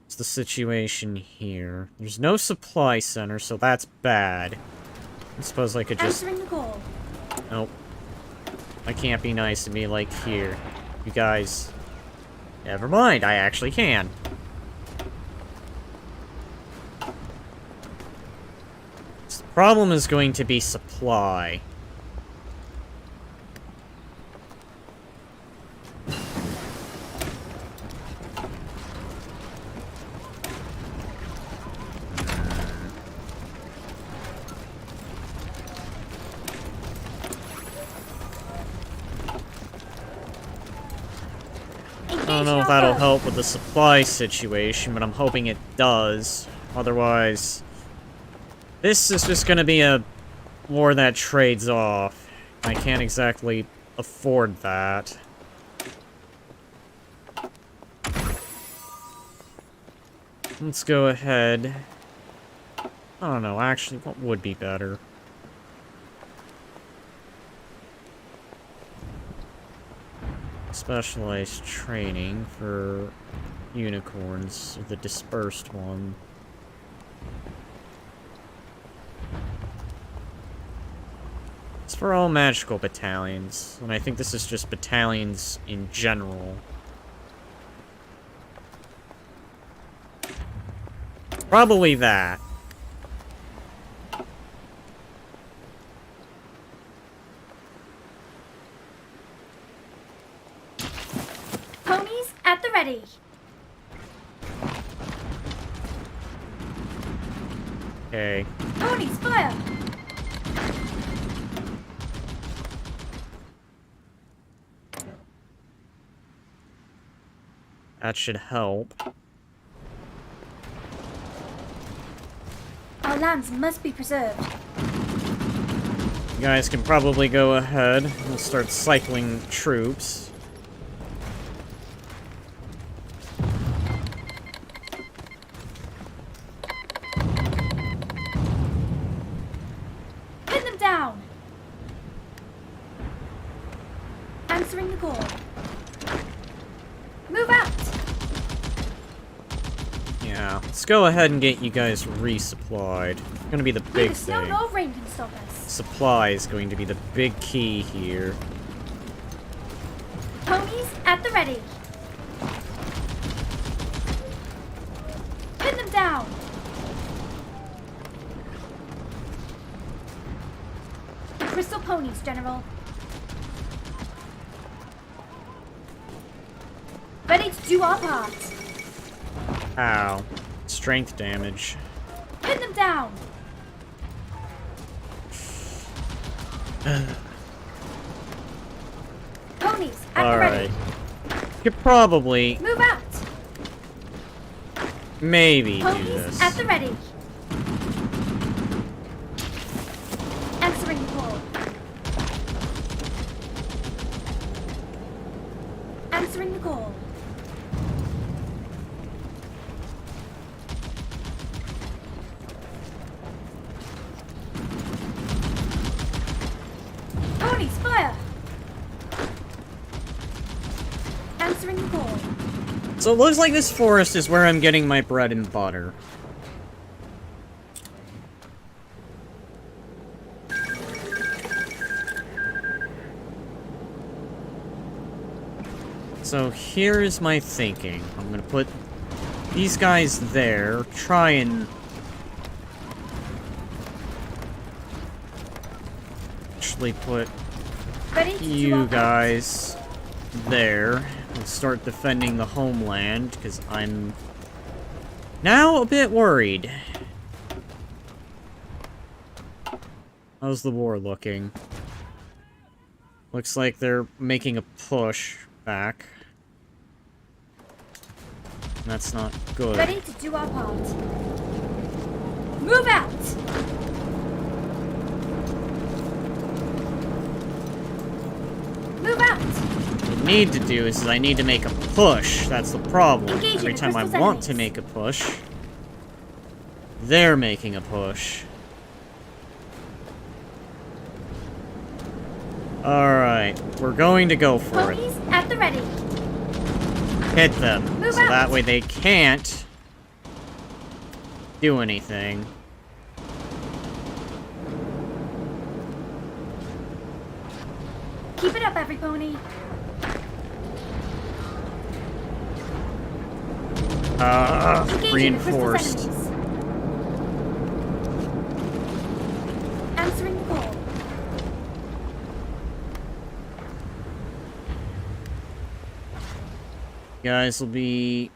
What's the situation here? There's no supply center, so that's bad. I suppose I could just... Answering the call. Nope. I can't be nice to me like here. You guys... Never mind, I actually can. So the problem is going to be supply. I don't know if that'll help with the supply situation, but I'm hoping it does. Otherwise, this is just gonna be a war that trades off. I can't exactly afford that. Let's go ahead. I don't know, actually, what would be better? Specialized training for unicorns, the dispersed one. It's for all magical battalions, and I think this is just battalions in general. Probably that. Ponies, at the ready. Okay. Ponies, fire. That should help. Our lands must be preserved. You guys can probably go ahead. We'll start cycling troops. Pin them down. Answering the call. Move out. Yeah, let's go ahead and get you guys resupplied. It's gonna be the big Neither snow thing. nor rain can stop us. Supply is going to be the big key here. Ponies, at the ready. Pin them down. Crystal ponies, General. Ready to do our part. Ow. Strength damage. Pin them down. Ponies, at the ready. Alright. could probably, Move out! maybe do Ponies this. at the ready. Answering the call. Answering the call. Ponies, fire! Answering the call. So it looks like this forest is where I'm getting my bread and butter. So here's my thinking. I'm gonna put these guys there, try and actually put Ready to do our you part. guys there and start defending the homeland, because I'm now a bit worried. How's the war looking? Looks like they're making a push back. That's not good. Ready to do our part. Move out! Move out! What I need to do is I need to make a push. That's the problem. Engaging Every the time I crystal's want to enemies. make a push, they're making a push. Alright, we're going to go for it. Ponies at the ready. Hit them. Move So out. that way they can't do anything. Keep it up, every pony. Engaging the crystal's Reinforced. enemies. Answering the call. You guys will be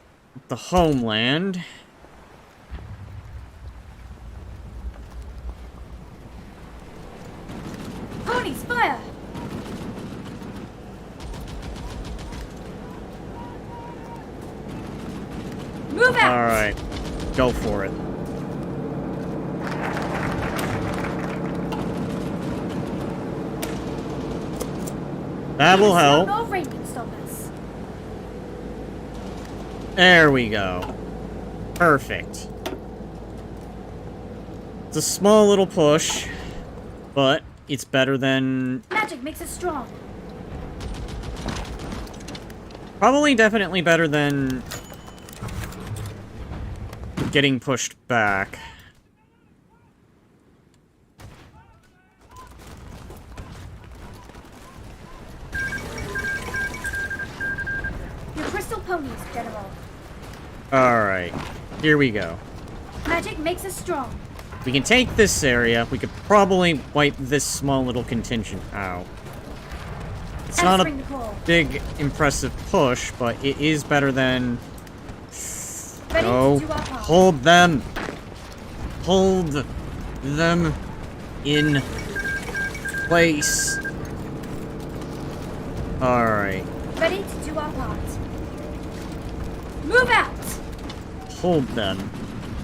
the homeland. Ponies, fire! Move out! Alright, go for it. That will help. No rain can stop us. There we go. Perfect. It's a small little push, but it's better than... Magic makes us strong. Probably definitely better than getting pushed back. Your crystal ponies, General. Alright, here we go. Magic makes us strong. We can take this area. We could probably wipe this small little contingent out. It's not Answering a the call. big, impressive push, but it is better than... Ready No. to do our part. Hold them! Hold them in place. Alright. Ready to do our part. Move out! Hold them.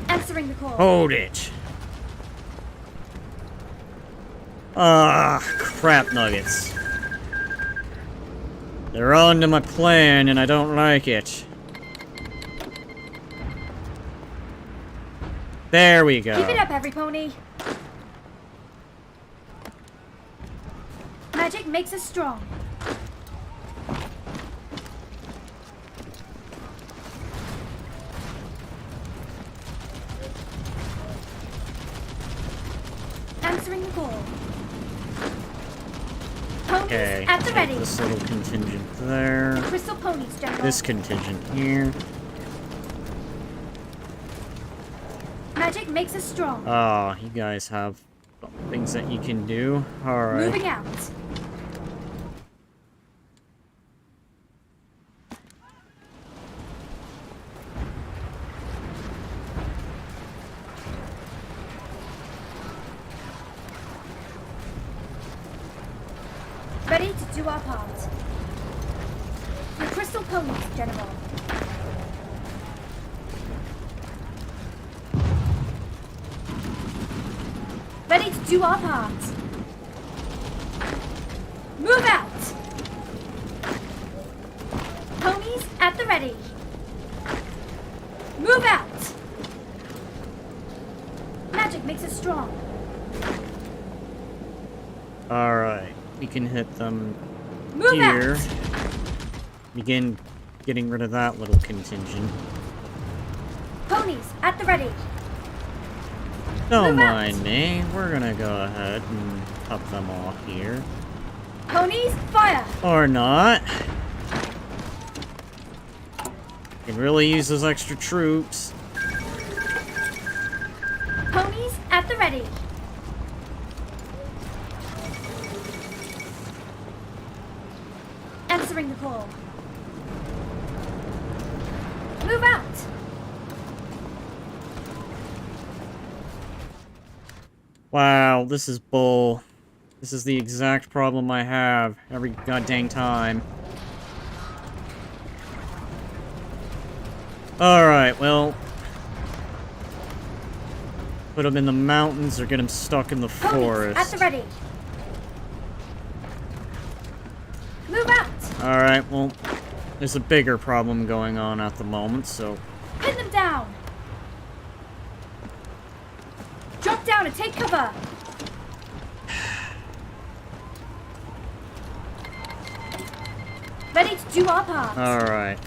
Answering the call. Hold it. Ah, crap nuggets. They're on to my plan, and I don't like it. There we go. Keep it up, every pony. Magic makes us strong. Answering the call. Ponies Okay, at the take ready. this little contingent there. Crystal ponies, General. This contingent here. Magic makes us strong. Oh, you guys have things that you can do. Alright. Moving out. Ready to do our part. Your crystal ponies, General. Ready to do our part. Move out! Ponies at the ready. Move out! Magic makes us strong. Alright, we can hit them Move here. out! Begin getting rid of that little contingent. Ponies at the ready. Don't Move out. mind me. We're gonna go ahead and cut them off here. Ponies, fire! Or not. Can really use those extra troops. Ponies at the ready. Answering the call. Move out! Wow, this is bull. This is the exact problem I have every goddamn time. Alright, well... put them in the mountains or get them stuck in the Ponies forest. at the ready. Move out! Alright, well... there's a bigger problem going on at the moment, so... Pin them down! Drop down and take cover! Ready to do our part. Alright.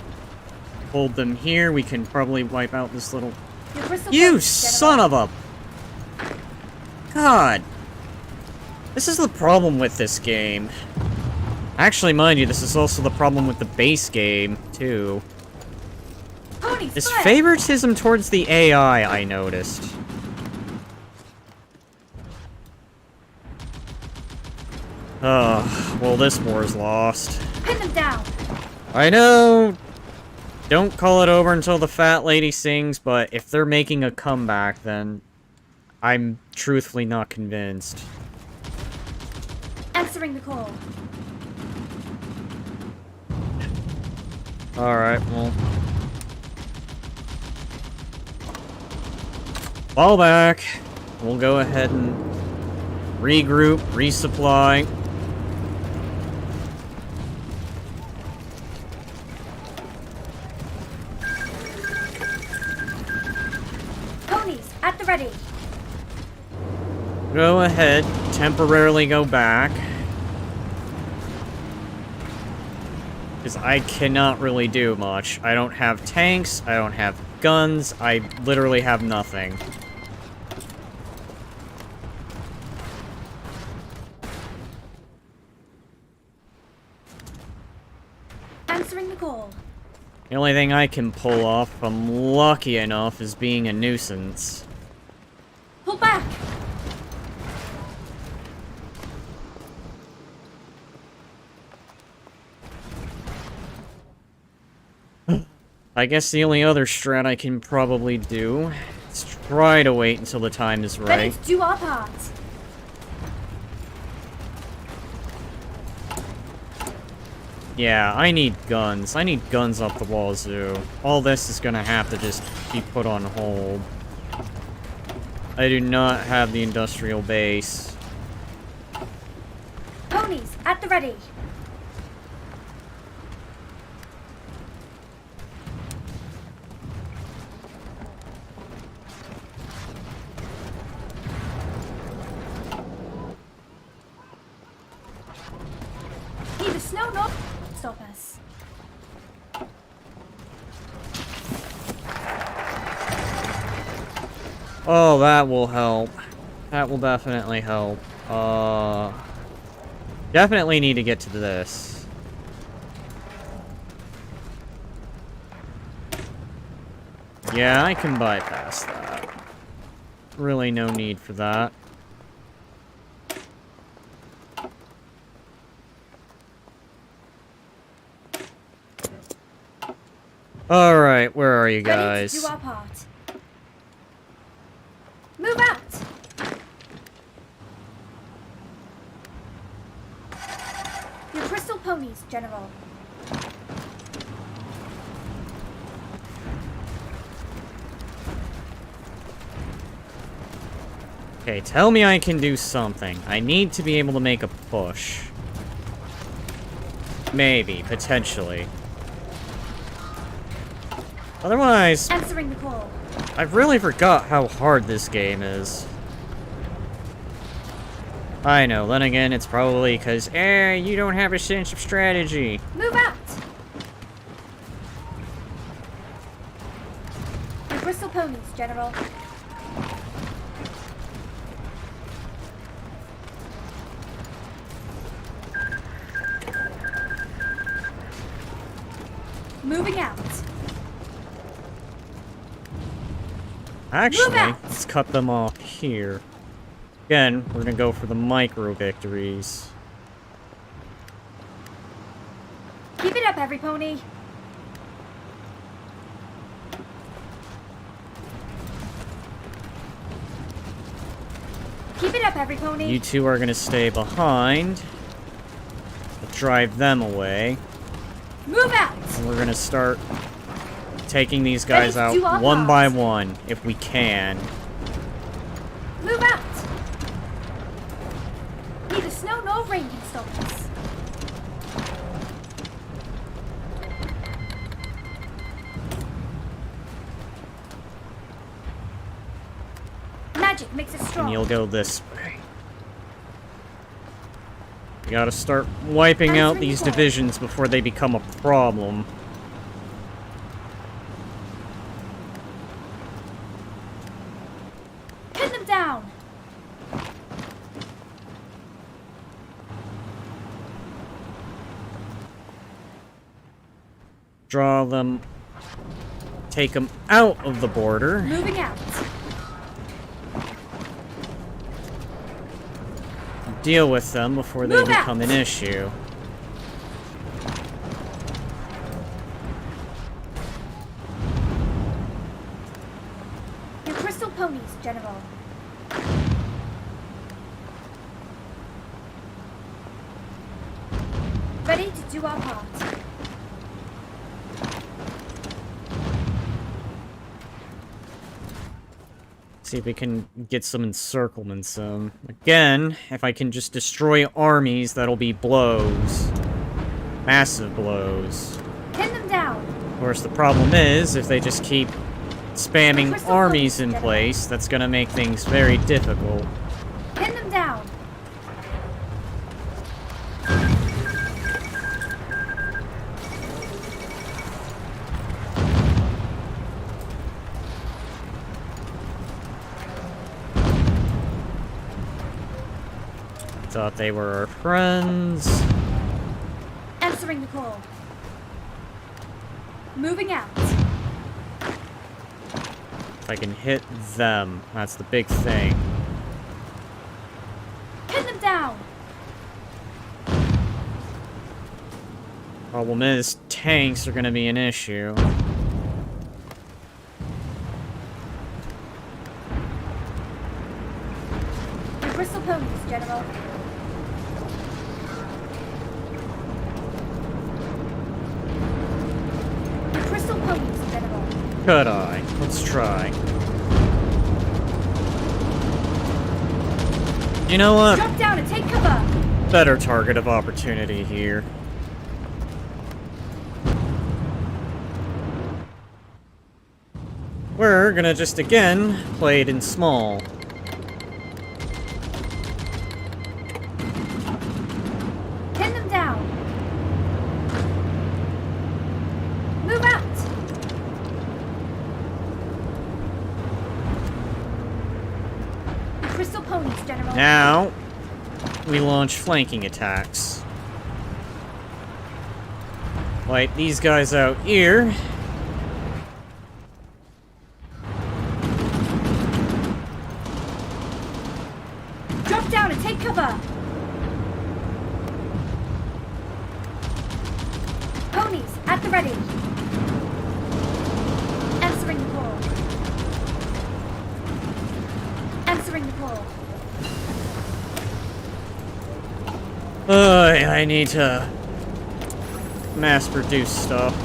Hold them here, we can probably wipe out this little... Your crystal You ponies, son General. of a... God. This is the problem with this game. Actually, mind you, this is also the problem with the base game, too. Ponies, This fire! favoritism towards the AI, I noticed. Well, this war's lost. Pin them down! I know... don't call it over until the fat lady sings, but if they're making a comeback, then... I'm truthfully not convinced. Answering the call. Alright, well... fall back. We'll go ahead and... regroup, resupply. Ponies at the ready. Go ahead, temporarily go back. Because I cannot really do much. I don't have tanks, I don't have guns, I literally have nothing. Answering the call. The only thing I can pull off, if I'm lucky enough, is being a nuisance. Pull back! I guess the only other strat I can probably do is try to wait until the time is Ready right. to do our part. Yeah, I need guns. I need guns up the wazoo. All this is gonna have to just be put on hold. I do not have the industrial base. Ponies at the ready. Neither snow nor stop us. Oh, that will help. That will definitely help. Definitely need to get to this. Yeah, I can bypass that. Really no need for that. Alright, where are you Ready to guys? do our part. Move out! Your crystal ponies, General. Okay, tell me I can do something. I need to be able to make a push. Maybe, potentially. Otherwise, Answering the call. I really forgot how hard this game is. I know, then again, it's probably because, you don't have a sense of strategy. Move out! The Bristol ponies, General. Moving out. Actually, out. let's cut them off here. Again, we're gonna go for the micro victories. Keep it up, every pony. Keep it up, every pony. You two are gonna stay behind. We'll drive them away. Move out! And we're gonna start taking these guys Ready to do out our one by part. one, if we can. Move out! Neither snow nor rain can stop us. Magic makes us strong. And you'll go this way. We gotta start wiping out Answering these the call. divisions before they become a problem. Pin them down! Draw them. Take them out of the border. Moving out. Deal with them before they Move become out. an issue. Your crystal ponies, General. Ready to do our part. See if we can get some encirclements. Again, if I can just destroy armies, that'll be blows. Massive blows. Pin them down. Of course, the problem is, if they just keep spamming Crystal armies focus, in General. place, that's gonna make things very difficult. Pin them down. Thought they were our friends. Answering the call. Moving out. If I can hit them, that's the big thing. Pin them down. Problem is, tanks are gonna be an issue. Your crystal ponies, General. Your crystal ponies, General. Could I? Let's try. You know what? Drop down and take cover. Better target of opportunity here. We're gonna just again play it in small. Pin them down. Move out. Your crystal ponies, General. Now, we launch flanking attacks. Wipe these guys out here. Drop down and take cover. Ponies, at the ready. Answering the call. Answering the call. I need to mass produce stuff.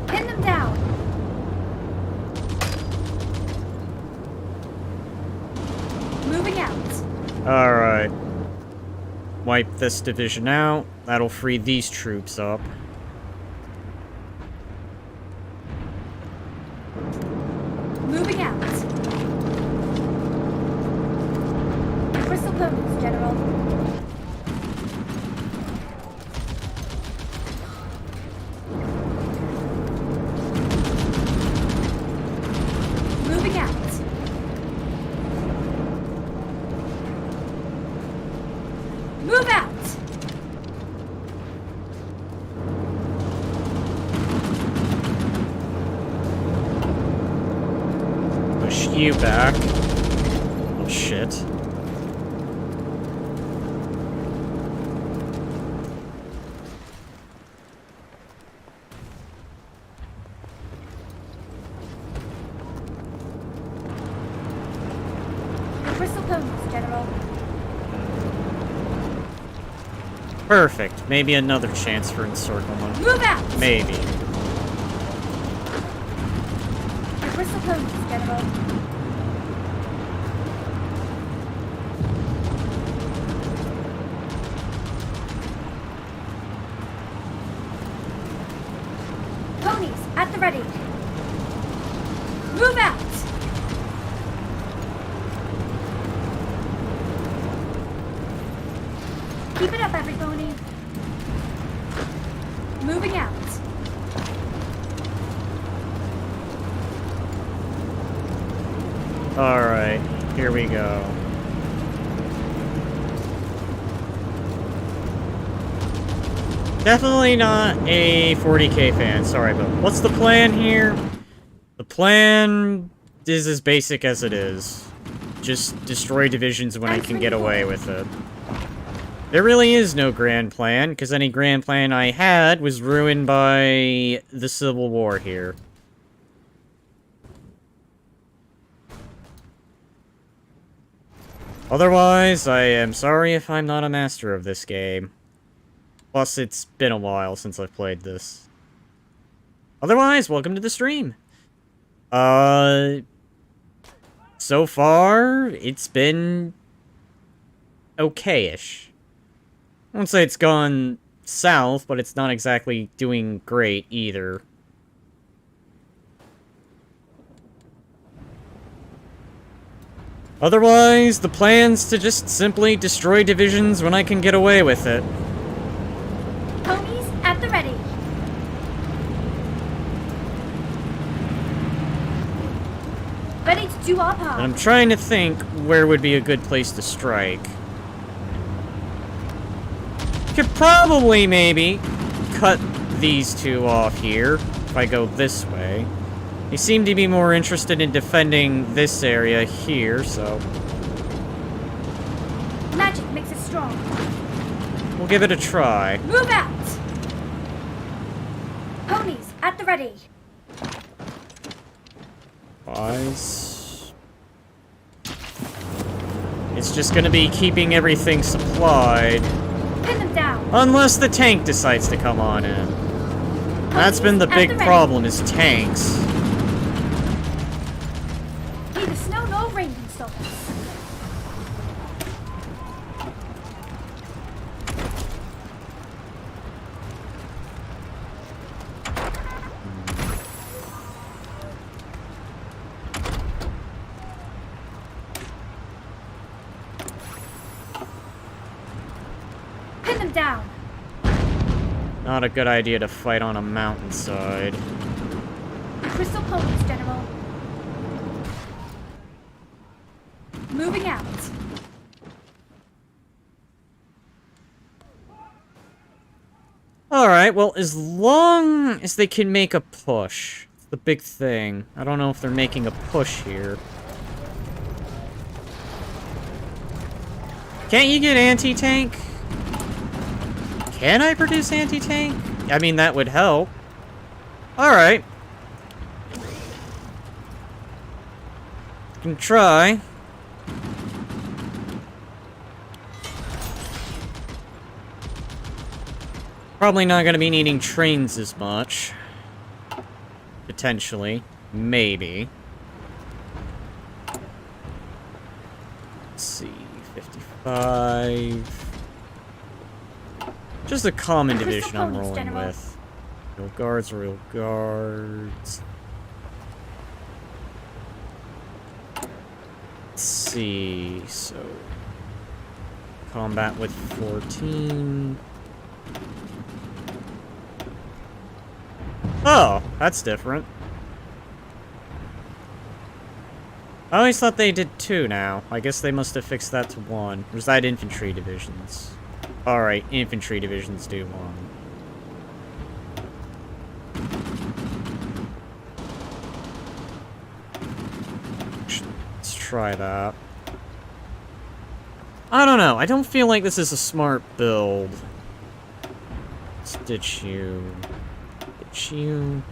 Pin them down. Alright. Wipe this division out. That'll free these troops up. Moving out. Crystal ponies, General. Moving out. Move out! Push you back. Oh, shit. Crystal ponies, General. Perfect. Maybe another chance for encirclement. Move out! Maybe. Crystal ponies, General. Ponies, at the ready. Move out! Keep it up, every pony. Moving out. Alright, here we go. Definitely not a 40k fan, sorry, but what's the plan here? The plan is as basic as it is. Just destroy divisions when I can get away with it. There really is no grand plan, because any grand plan I had was ruined by the Civil War here. Otherwise, I am sorry if I'm not a master of this game. Plus, it's been a while since I've played this. Otherwise, welcome to the stream. So far, it's been okay-ish. I won't say it's gone south, but it's not exactly doing great either. Otherwise, the plan's to just simply destroy divisions when I can get away with it. Ponies, at the ready. Ready to do our part. And I'm trying to think where would be a good place to strike. Could probably, maybe, cut these two off here, if I go this way. They seem to be more interested in defending this area here, so... Magic makes it strong. we'll give it a try. Move out! Ponies, at the ready. Wise. It's just gonna be keeping everything supplied. Pin them down. Unless the tank decides to come on in. That's been the big problem, is tanks. Neither snow nor rain can stop us. Pin them down. Not a good idea to fight on a mountainside. Crystal ponies, General. Moving out. Alright, well, as long as they can make a push. It's the big thing. I don't know if they're making a push here. Can't you get anti-tank? Can I produce anti-tank? I mean, that would help. Alright. Can try. Probably not going to be needing trains as much. Potentially. Maybe. Let's see. 55. 5. Just a common Crystal division I'm ponies, rolling General. with. Royal Guards, Royal Guards. Let's see, so... Combat with 14. Oh, that's different. I always thought they did 2 now. I guess they must have fixed that to 1. Or is that infantry divisions? Alright, infantry divisions do 1. Let's try that. I don't know. I don't feel like this is a smart build. Let's ditch you. Ditch you.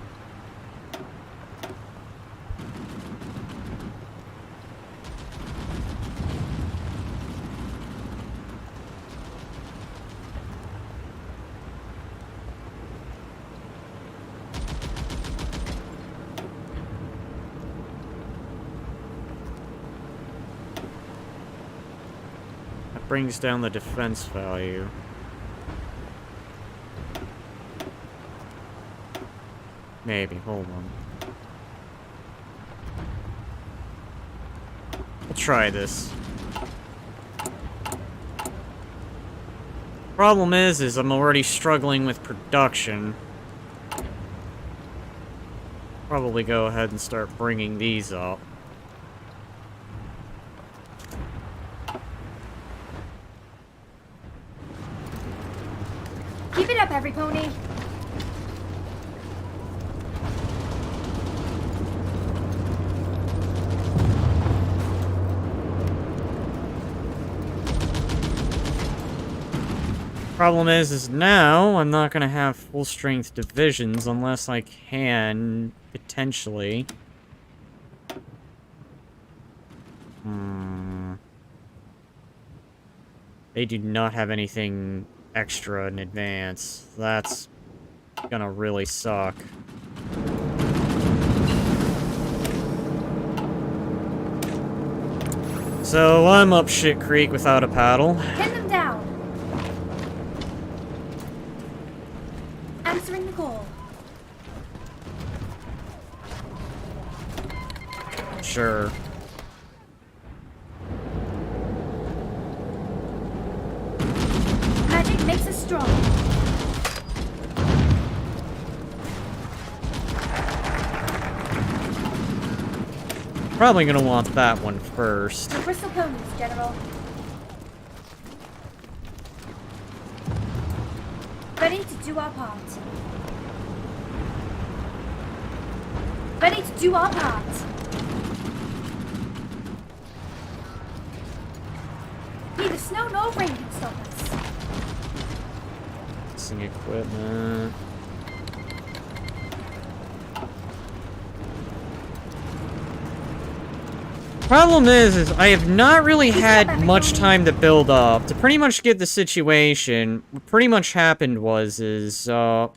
Brings down the defense value. Maybe, hold on. We'll try this. Problem is I'm already struggling with production. Probably go ahead and start bringing these up. Keep it up, every pony. Problem is now I'm not gonna have full strength divisions unless I can potentially. They do not have anything extra in advance. That's gonna really suck. So I'm up shit creek without a paddle. Pin them down. Answering the call. Sure. Magic makes us strong. Probably gonna want that one first. The crystal ponies, General. Ready to do our part. Ready to do our part. Neither snow nor rain can stop us. Missing equipment. Problem is I have not really had much time to build up. To pretty much get the situation, what pretty much happened well, the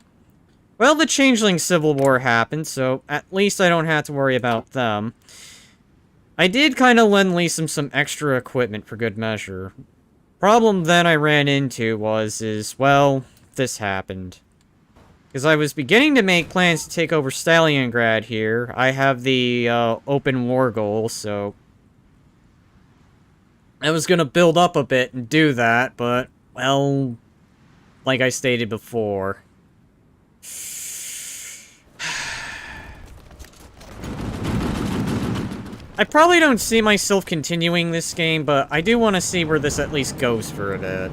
Changeling Civil War happened, so at least I don't have to worry about them. I did kind of lend Lee some extra equipment for good measure. Problem then I ran into well, this happened. Because I was beginning to make plans to take over Stalingrad here. I have the open war goal, so I was gonna build up a bit and do that, but, well, like I stated before. I probably don't see myself continuing this game, but I do want to see where this at least goes for a bit.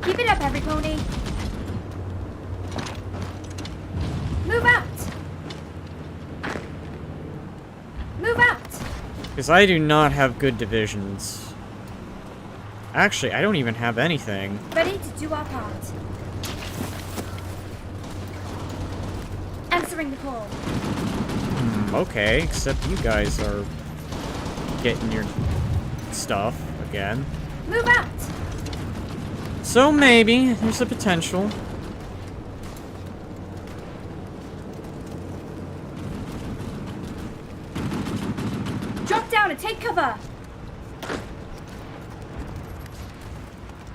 Keep it up, every pony. Move out. Move out. Because I do not have good divisions. Actually, I don't even have anything. Ready to do our part. Answering the call. Okay, except you guys are getting your stuff again. Move out. So maybe there's a potential. Drop down and take Take cover!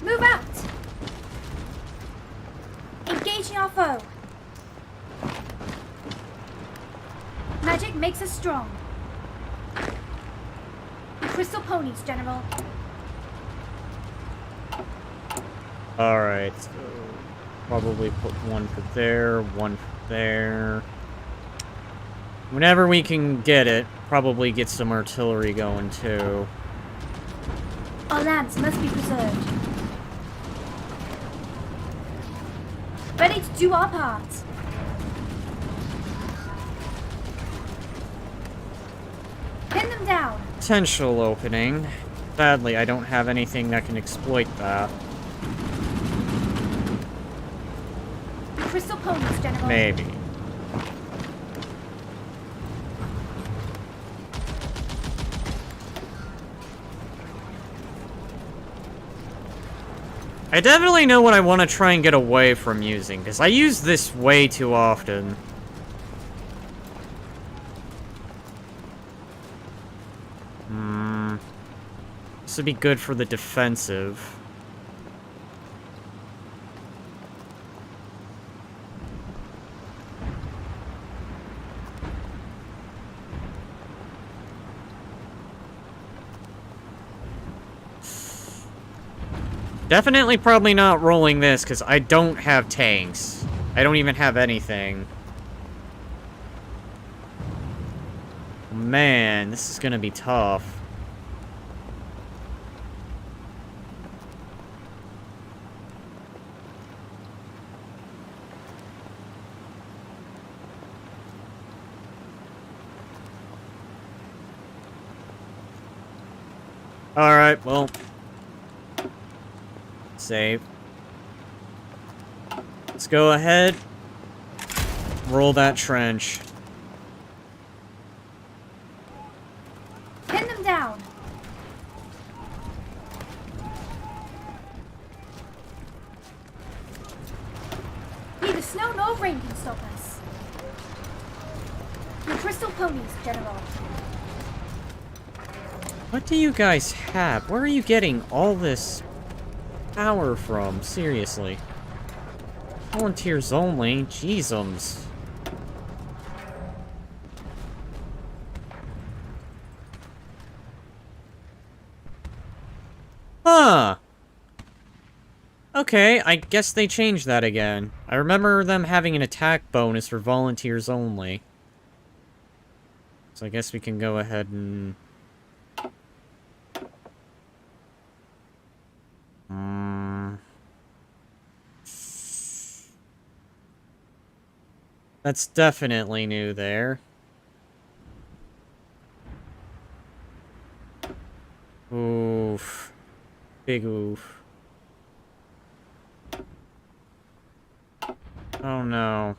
Move out! Engaging our foe! Magic makes us strong. The crystal ponies, General. Alright, so probably put one for there, one for there. Whenever we can get it, probably get some artillery going too. Our lands must be preserved. Ready to do our part. Pin them down. Potential opening. Sadly, I don't have anything that can exploit that. Crystal ponies, General. Maybe. I definitely know what I want to try and get away from using, because I use this way too often. This would be good for the defensive. Definitely probably not rolling this, because I don't have tanks. I don't even have anything. Man, this is gonna be tough. Alright, well... Save. Let's go ahead. Roll that trench. Pin them down. Neither snow nor rain can stop us. The crystal ponies, General. What do you guys have? Where are you getting all this power from? Seriously. Volunteers only? Jeezums. Huh. Okay, I guess they changed that again. I remember them having an attack bonus for volunteers only. So I guess we can go ahead and... That's definitely new there. Oof. Big oof. Oh no.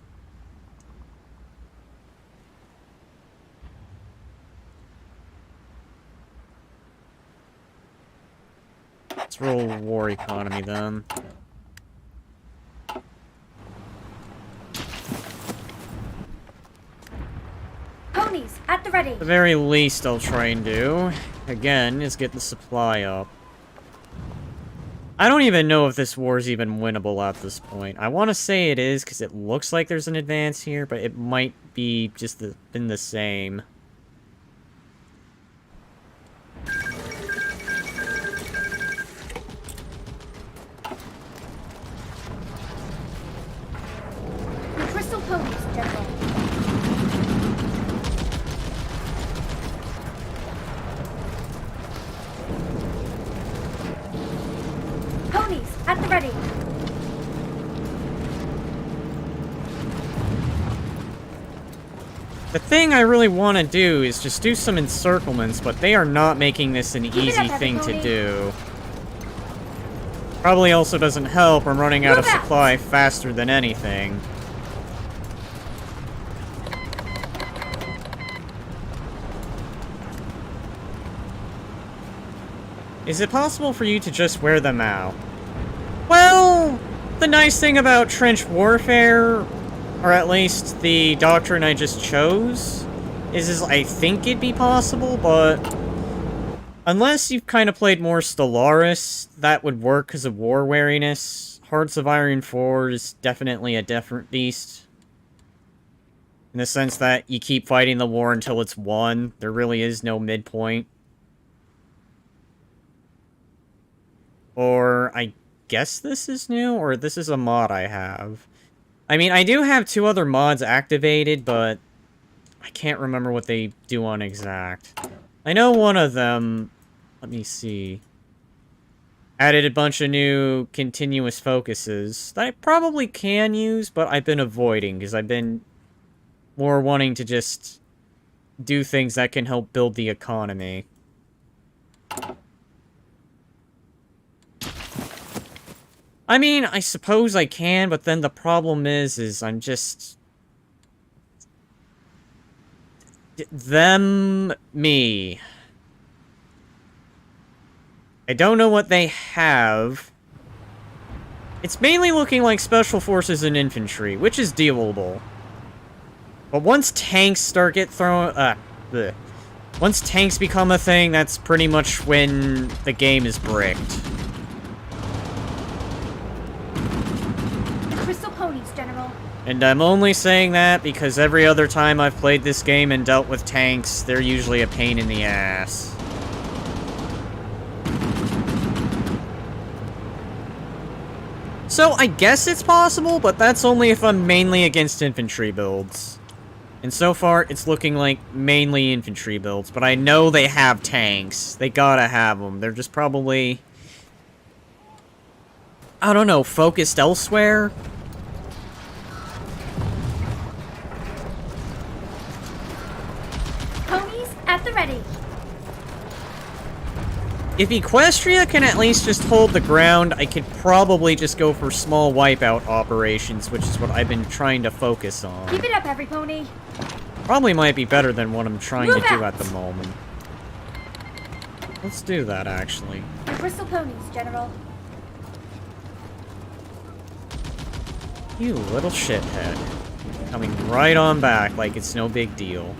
Let's roll war economy then. Ponies, at the ready. The very least I'll try and do, again, is get the supply up. I don't even know if this war is even winnable at this point. I want to say it is, because it looks like there's an advance here, but it might be just been the same. The crystal ponies, General. Ponies, at the ready. The thing I really want to do is just do some encirclements, but they are not making this an easy thing to do. Probably also doesn't help, I'm running out of supply faster than anything. Is it possible for you to just wear them out? Well, the nice thing about trench warfare, or at least the doctrine I just chose, is I think it'd be possible, but Unless you've kind of played more Stellaris, that would work because of war wariness. Hearts of Iron 4 is definitely a different beast. In the sense that you keep fighting the war until it's won. There really is no midpoint. Or, I guess this is new, or this is a mod I have. I mean, I do have 2 other mods activated, but I can't remember what they do on exact. I know one of them, let me see, added a bunch of new continuous focuses that I probably can use, but I've been avoiding, because I've been more wanting to just do things that can help build the economy. I mean, I suppose I can, but then the problem is I'm just... me. I don't know what they have. It's mainly looking like Special Forces and Infantry, which is dealable. But once tanks start get thrown... once tanks become a thing, that's pretty much when the game is bricked. Crystal ponies, General. And I'm only saying that because every other time I've played this game and dealt with tanks, they're usually a pain in the ass. So I guess it's possible, but that's only if I'm mainly against infantry builds. And so far, it's looking like mainly infantry builds, but I know they have tanks. They gotta have them. They're just probably... I don't know, focused elsewhere? Ponies at the ready. If Equestria can at least just hold the ground, I could probably just go for small wipeout operations, which is what I've been trying to focus on. Keep it up, every pony. Probably might be better than what I'm trying Move to do out. at the moment. Let's do that, actually. The crystal ponies, General. You little shithead. Coming right on back like it's no big deal.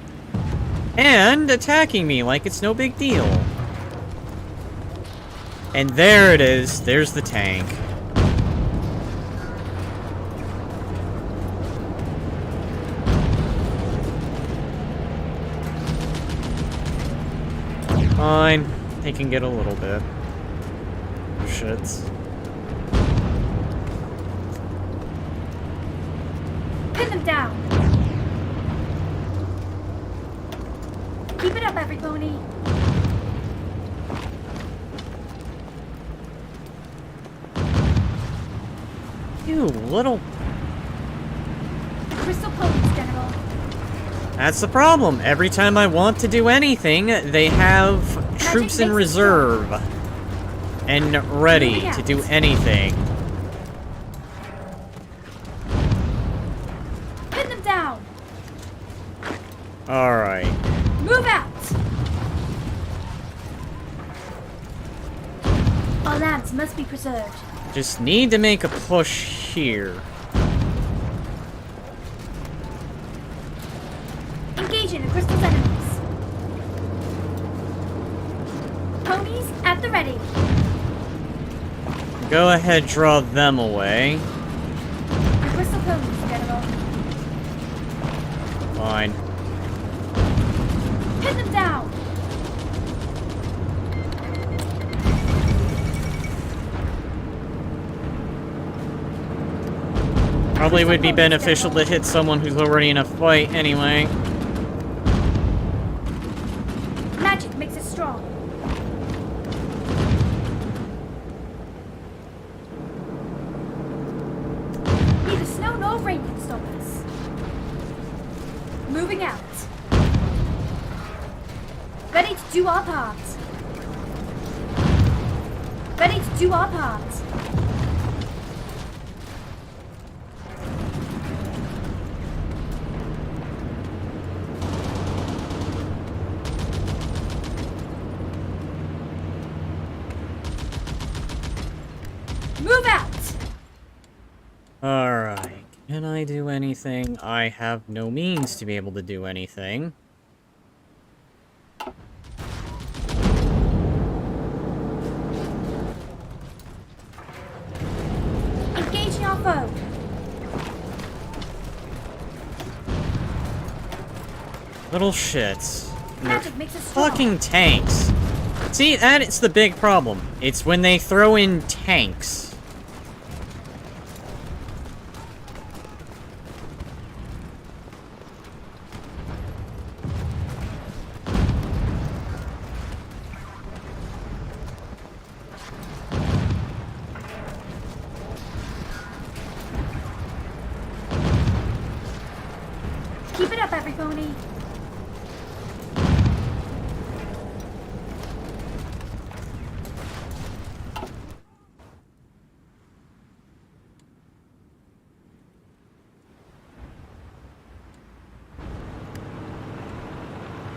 And attacking me like it's no big deal. And there it is. There's the tank. Fine. They can get a little bit. Shits. Pin them down. Keep it up, every pony. You little... Crystal ponies, General. That's the problem. Every time I want to do anything, they have troops in makes it reserve. And ready Moving to out. do anything. Pin them down. Alright. Move out. Our lands must be preserved. Just need to make a push here. Engaging the crystal's enemies. Ponies at the ready. Go ahead, draw them away. The crystal ponies, General. Fine. Pin them down. Probably would be beneficial to hit someone who's already in a fight anyway. Magic makes it strong. Neither snow nor rain can stop us. Moving out. Ready to do our part. Ready to do our part. Move out! Alright. Can I do anything? I have no means to be able to do anything. foe. Little shits. Magic makes us strong. Fucking tanks. See, it's the big problem. It's when they throw in tanks. Keep it up, every pony.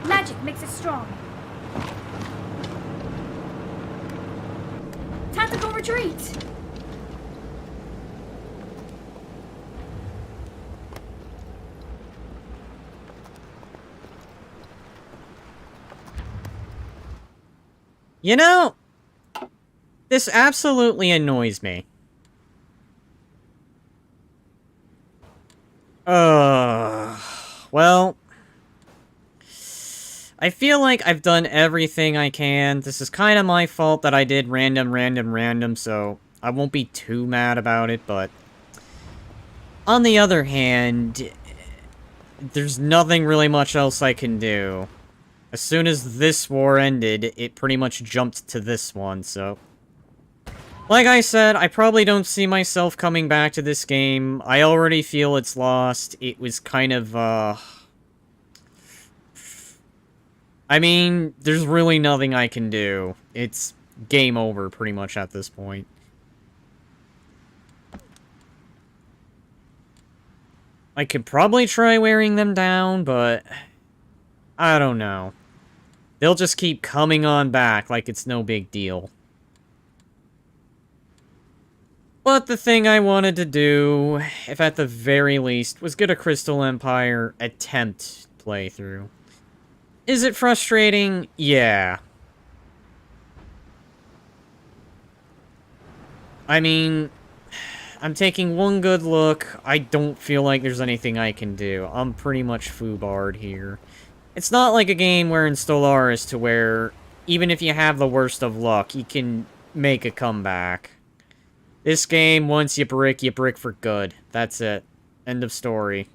Magic makes us strong. Tactical retreat. You know, this absolutely annoys me. Well, I feel like I've done everything I can. This is kind of my fault that I did random, so I won't be too mad about it, but on the other hand, there's nothing really much else I can do. As soon as this war ended, it pretty much jumped to this one, so... Like I said, I probably don't see myself coming back to this game. I already feel it's lost. It was kind of, I mean, there's really nothing I can do. It's game over, pretty much, at this point. I could probably try wearing them down, but... I don't know. They'll just keep coming on back like it's no big deal. But the thing I wanted to do, if at the very least, was get a Crystal Empire attempt playthrough. Is it frustrating? Yeah. I mean, I'm taking one good look. I don't feel like there's anything I can do. I'm pretty much foobarred here. It's not like a game where in Stellaris to where, even if you have the worst of luck, you can make a comeback. This game, once you brick for good. That's it. End of story.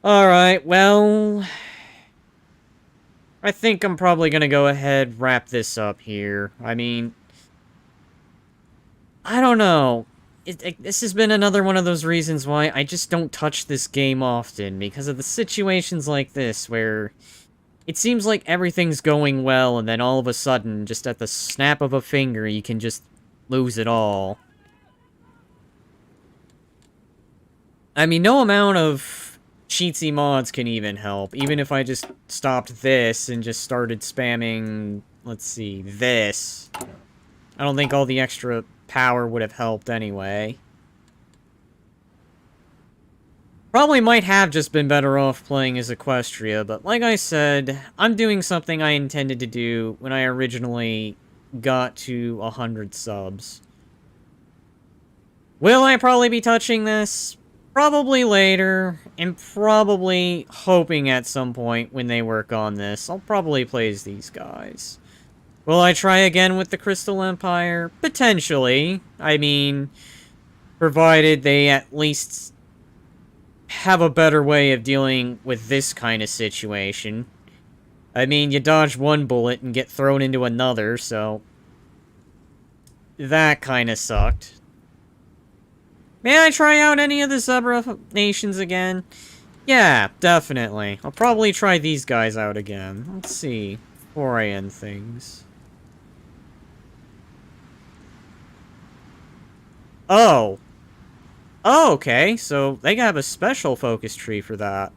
Alright, well... I think I'm probably gonna go ahead wrap this up here. I mean... I don't know. This has been another one of those reasons why I just don't touch this game often, because of the situations like this, where it seems like everything's going well, and then all of a sudden, just at the snap of a finger, you can just lose it all. I mean, no amount of cheatsy mods can even help, even if I just stopped this and just started spamming, let's see, this. I don't think all the extra power would have helped anyway. Probably might have just been better off playing as Equestria, but like I said, I'm doing something I intended to do when I originally got to 100 subs. Will I probably be touching this? Probably later, and probably hoping at some point when they work on this, I'll probably play as these guys. Will I try again with the Crystal Empire? Potentially. I mean, provided they at least have a better way of dealing with this kind of situation. I mean, you dodge one bullet and get thrown into another, so... that kind of sucked. May I try out any of the Zebra nations again? Yeah, definitely. I'll probably try these guys out again. Let's see, before I end things. Oh. Oh, okay, so they have a special focus tree for that.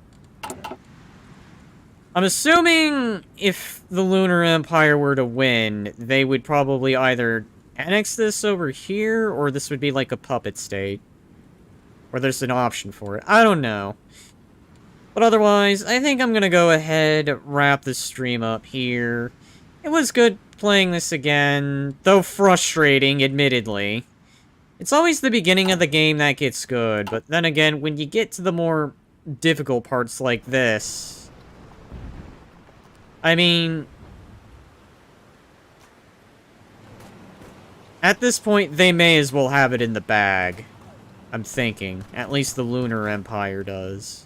I'm assuming if the Lunar Empire were to win, they would probably either annex this over here, or this would be like a puppet state. Or there's an option for it. I don't know. But otherwise, I think I'm gonna go ahead, wrap this stream up here. It was good playing this again, though frustrating, admittedly. It's always the beginning of the game that gets good, but then again, when you get to the more difficult parts like this... I mean... At this point, they may as well have it in the bag. I'm thinking. At least the Lunar Empire does.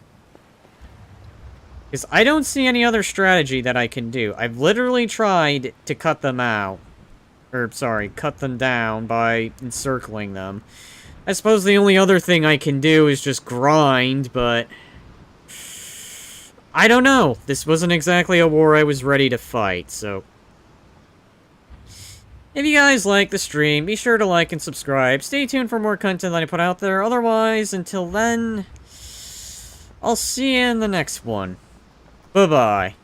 Because I don't see any other strategy that I can do. I've literally tried to cut them out. Or, sorry, cut them down by encircling them. I suppose the only other thing I can do is just grind, but... I don't know. This wasn't exactly a war I was ready to fight, so... If you guys like the stream, be sure to like and subscribe. Stay tuned for more content that I put out there. Otherwise, until then, I'll see you in the next one. Bye-bye.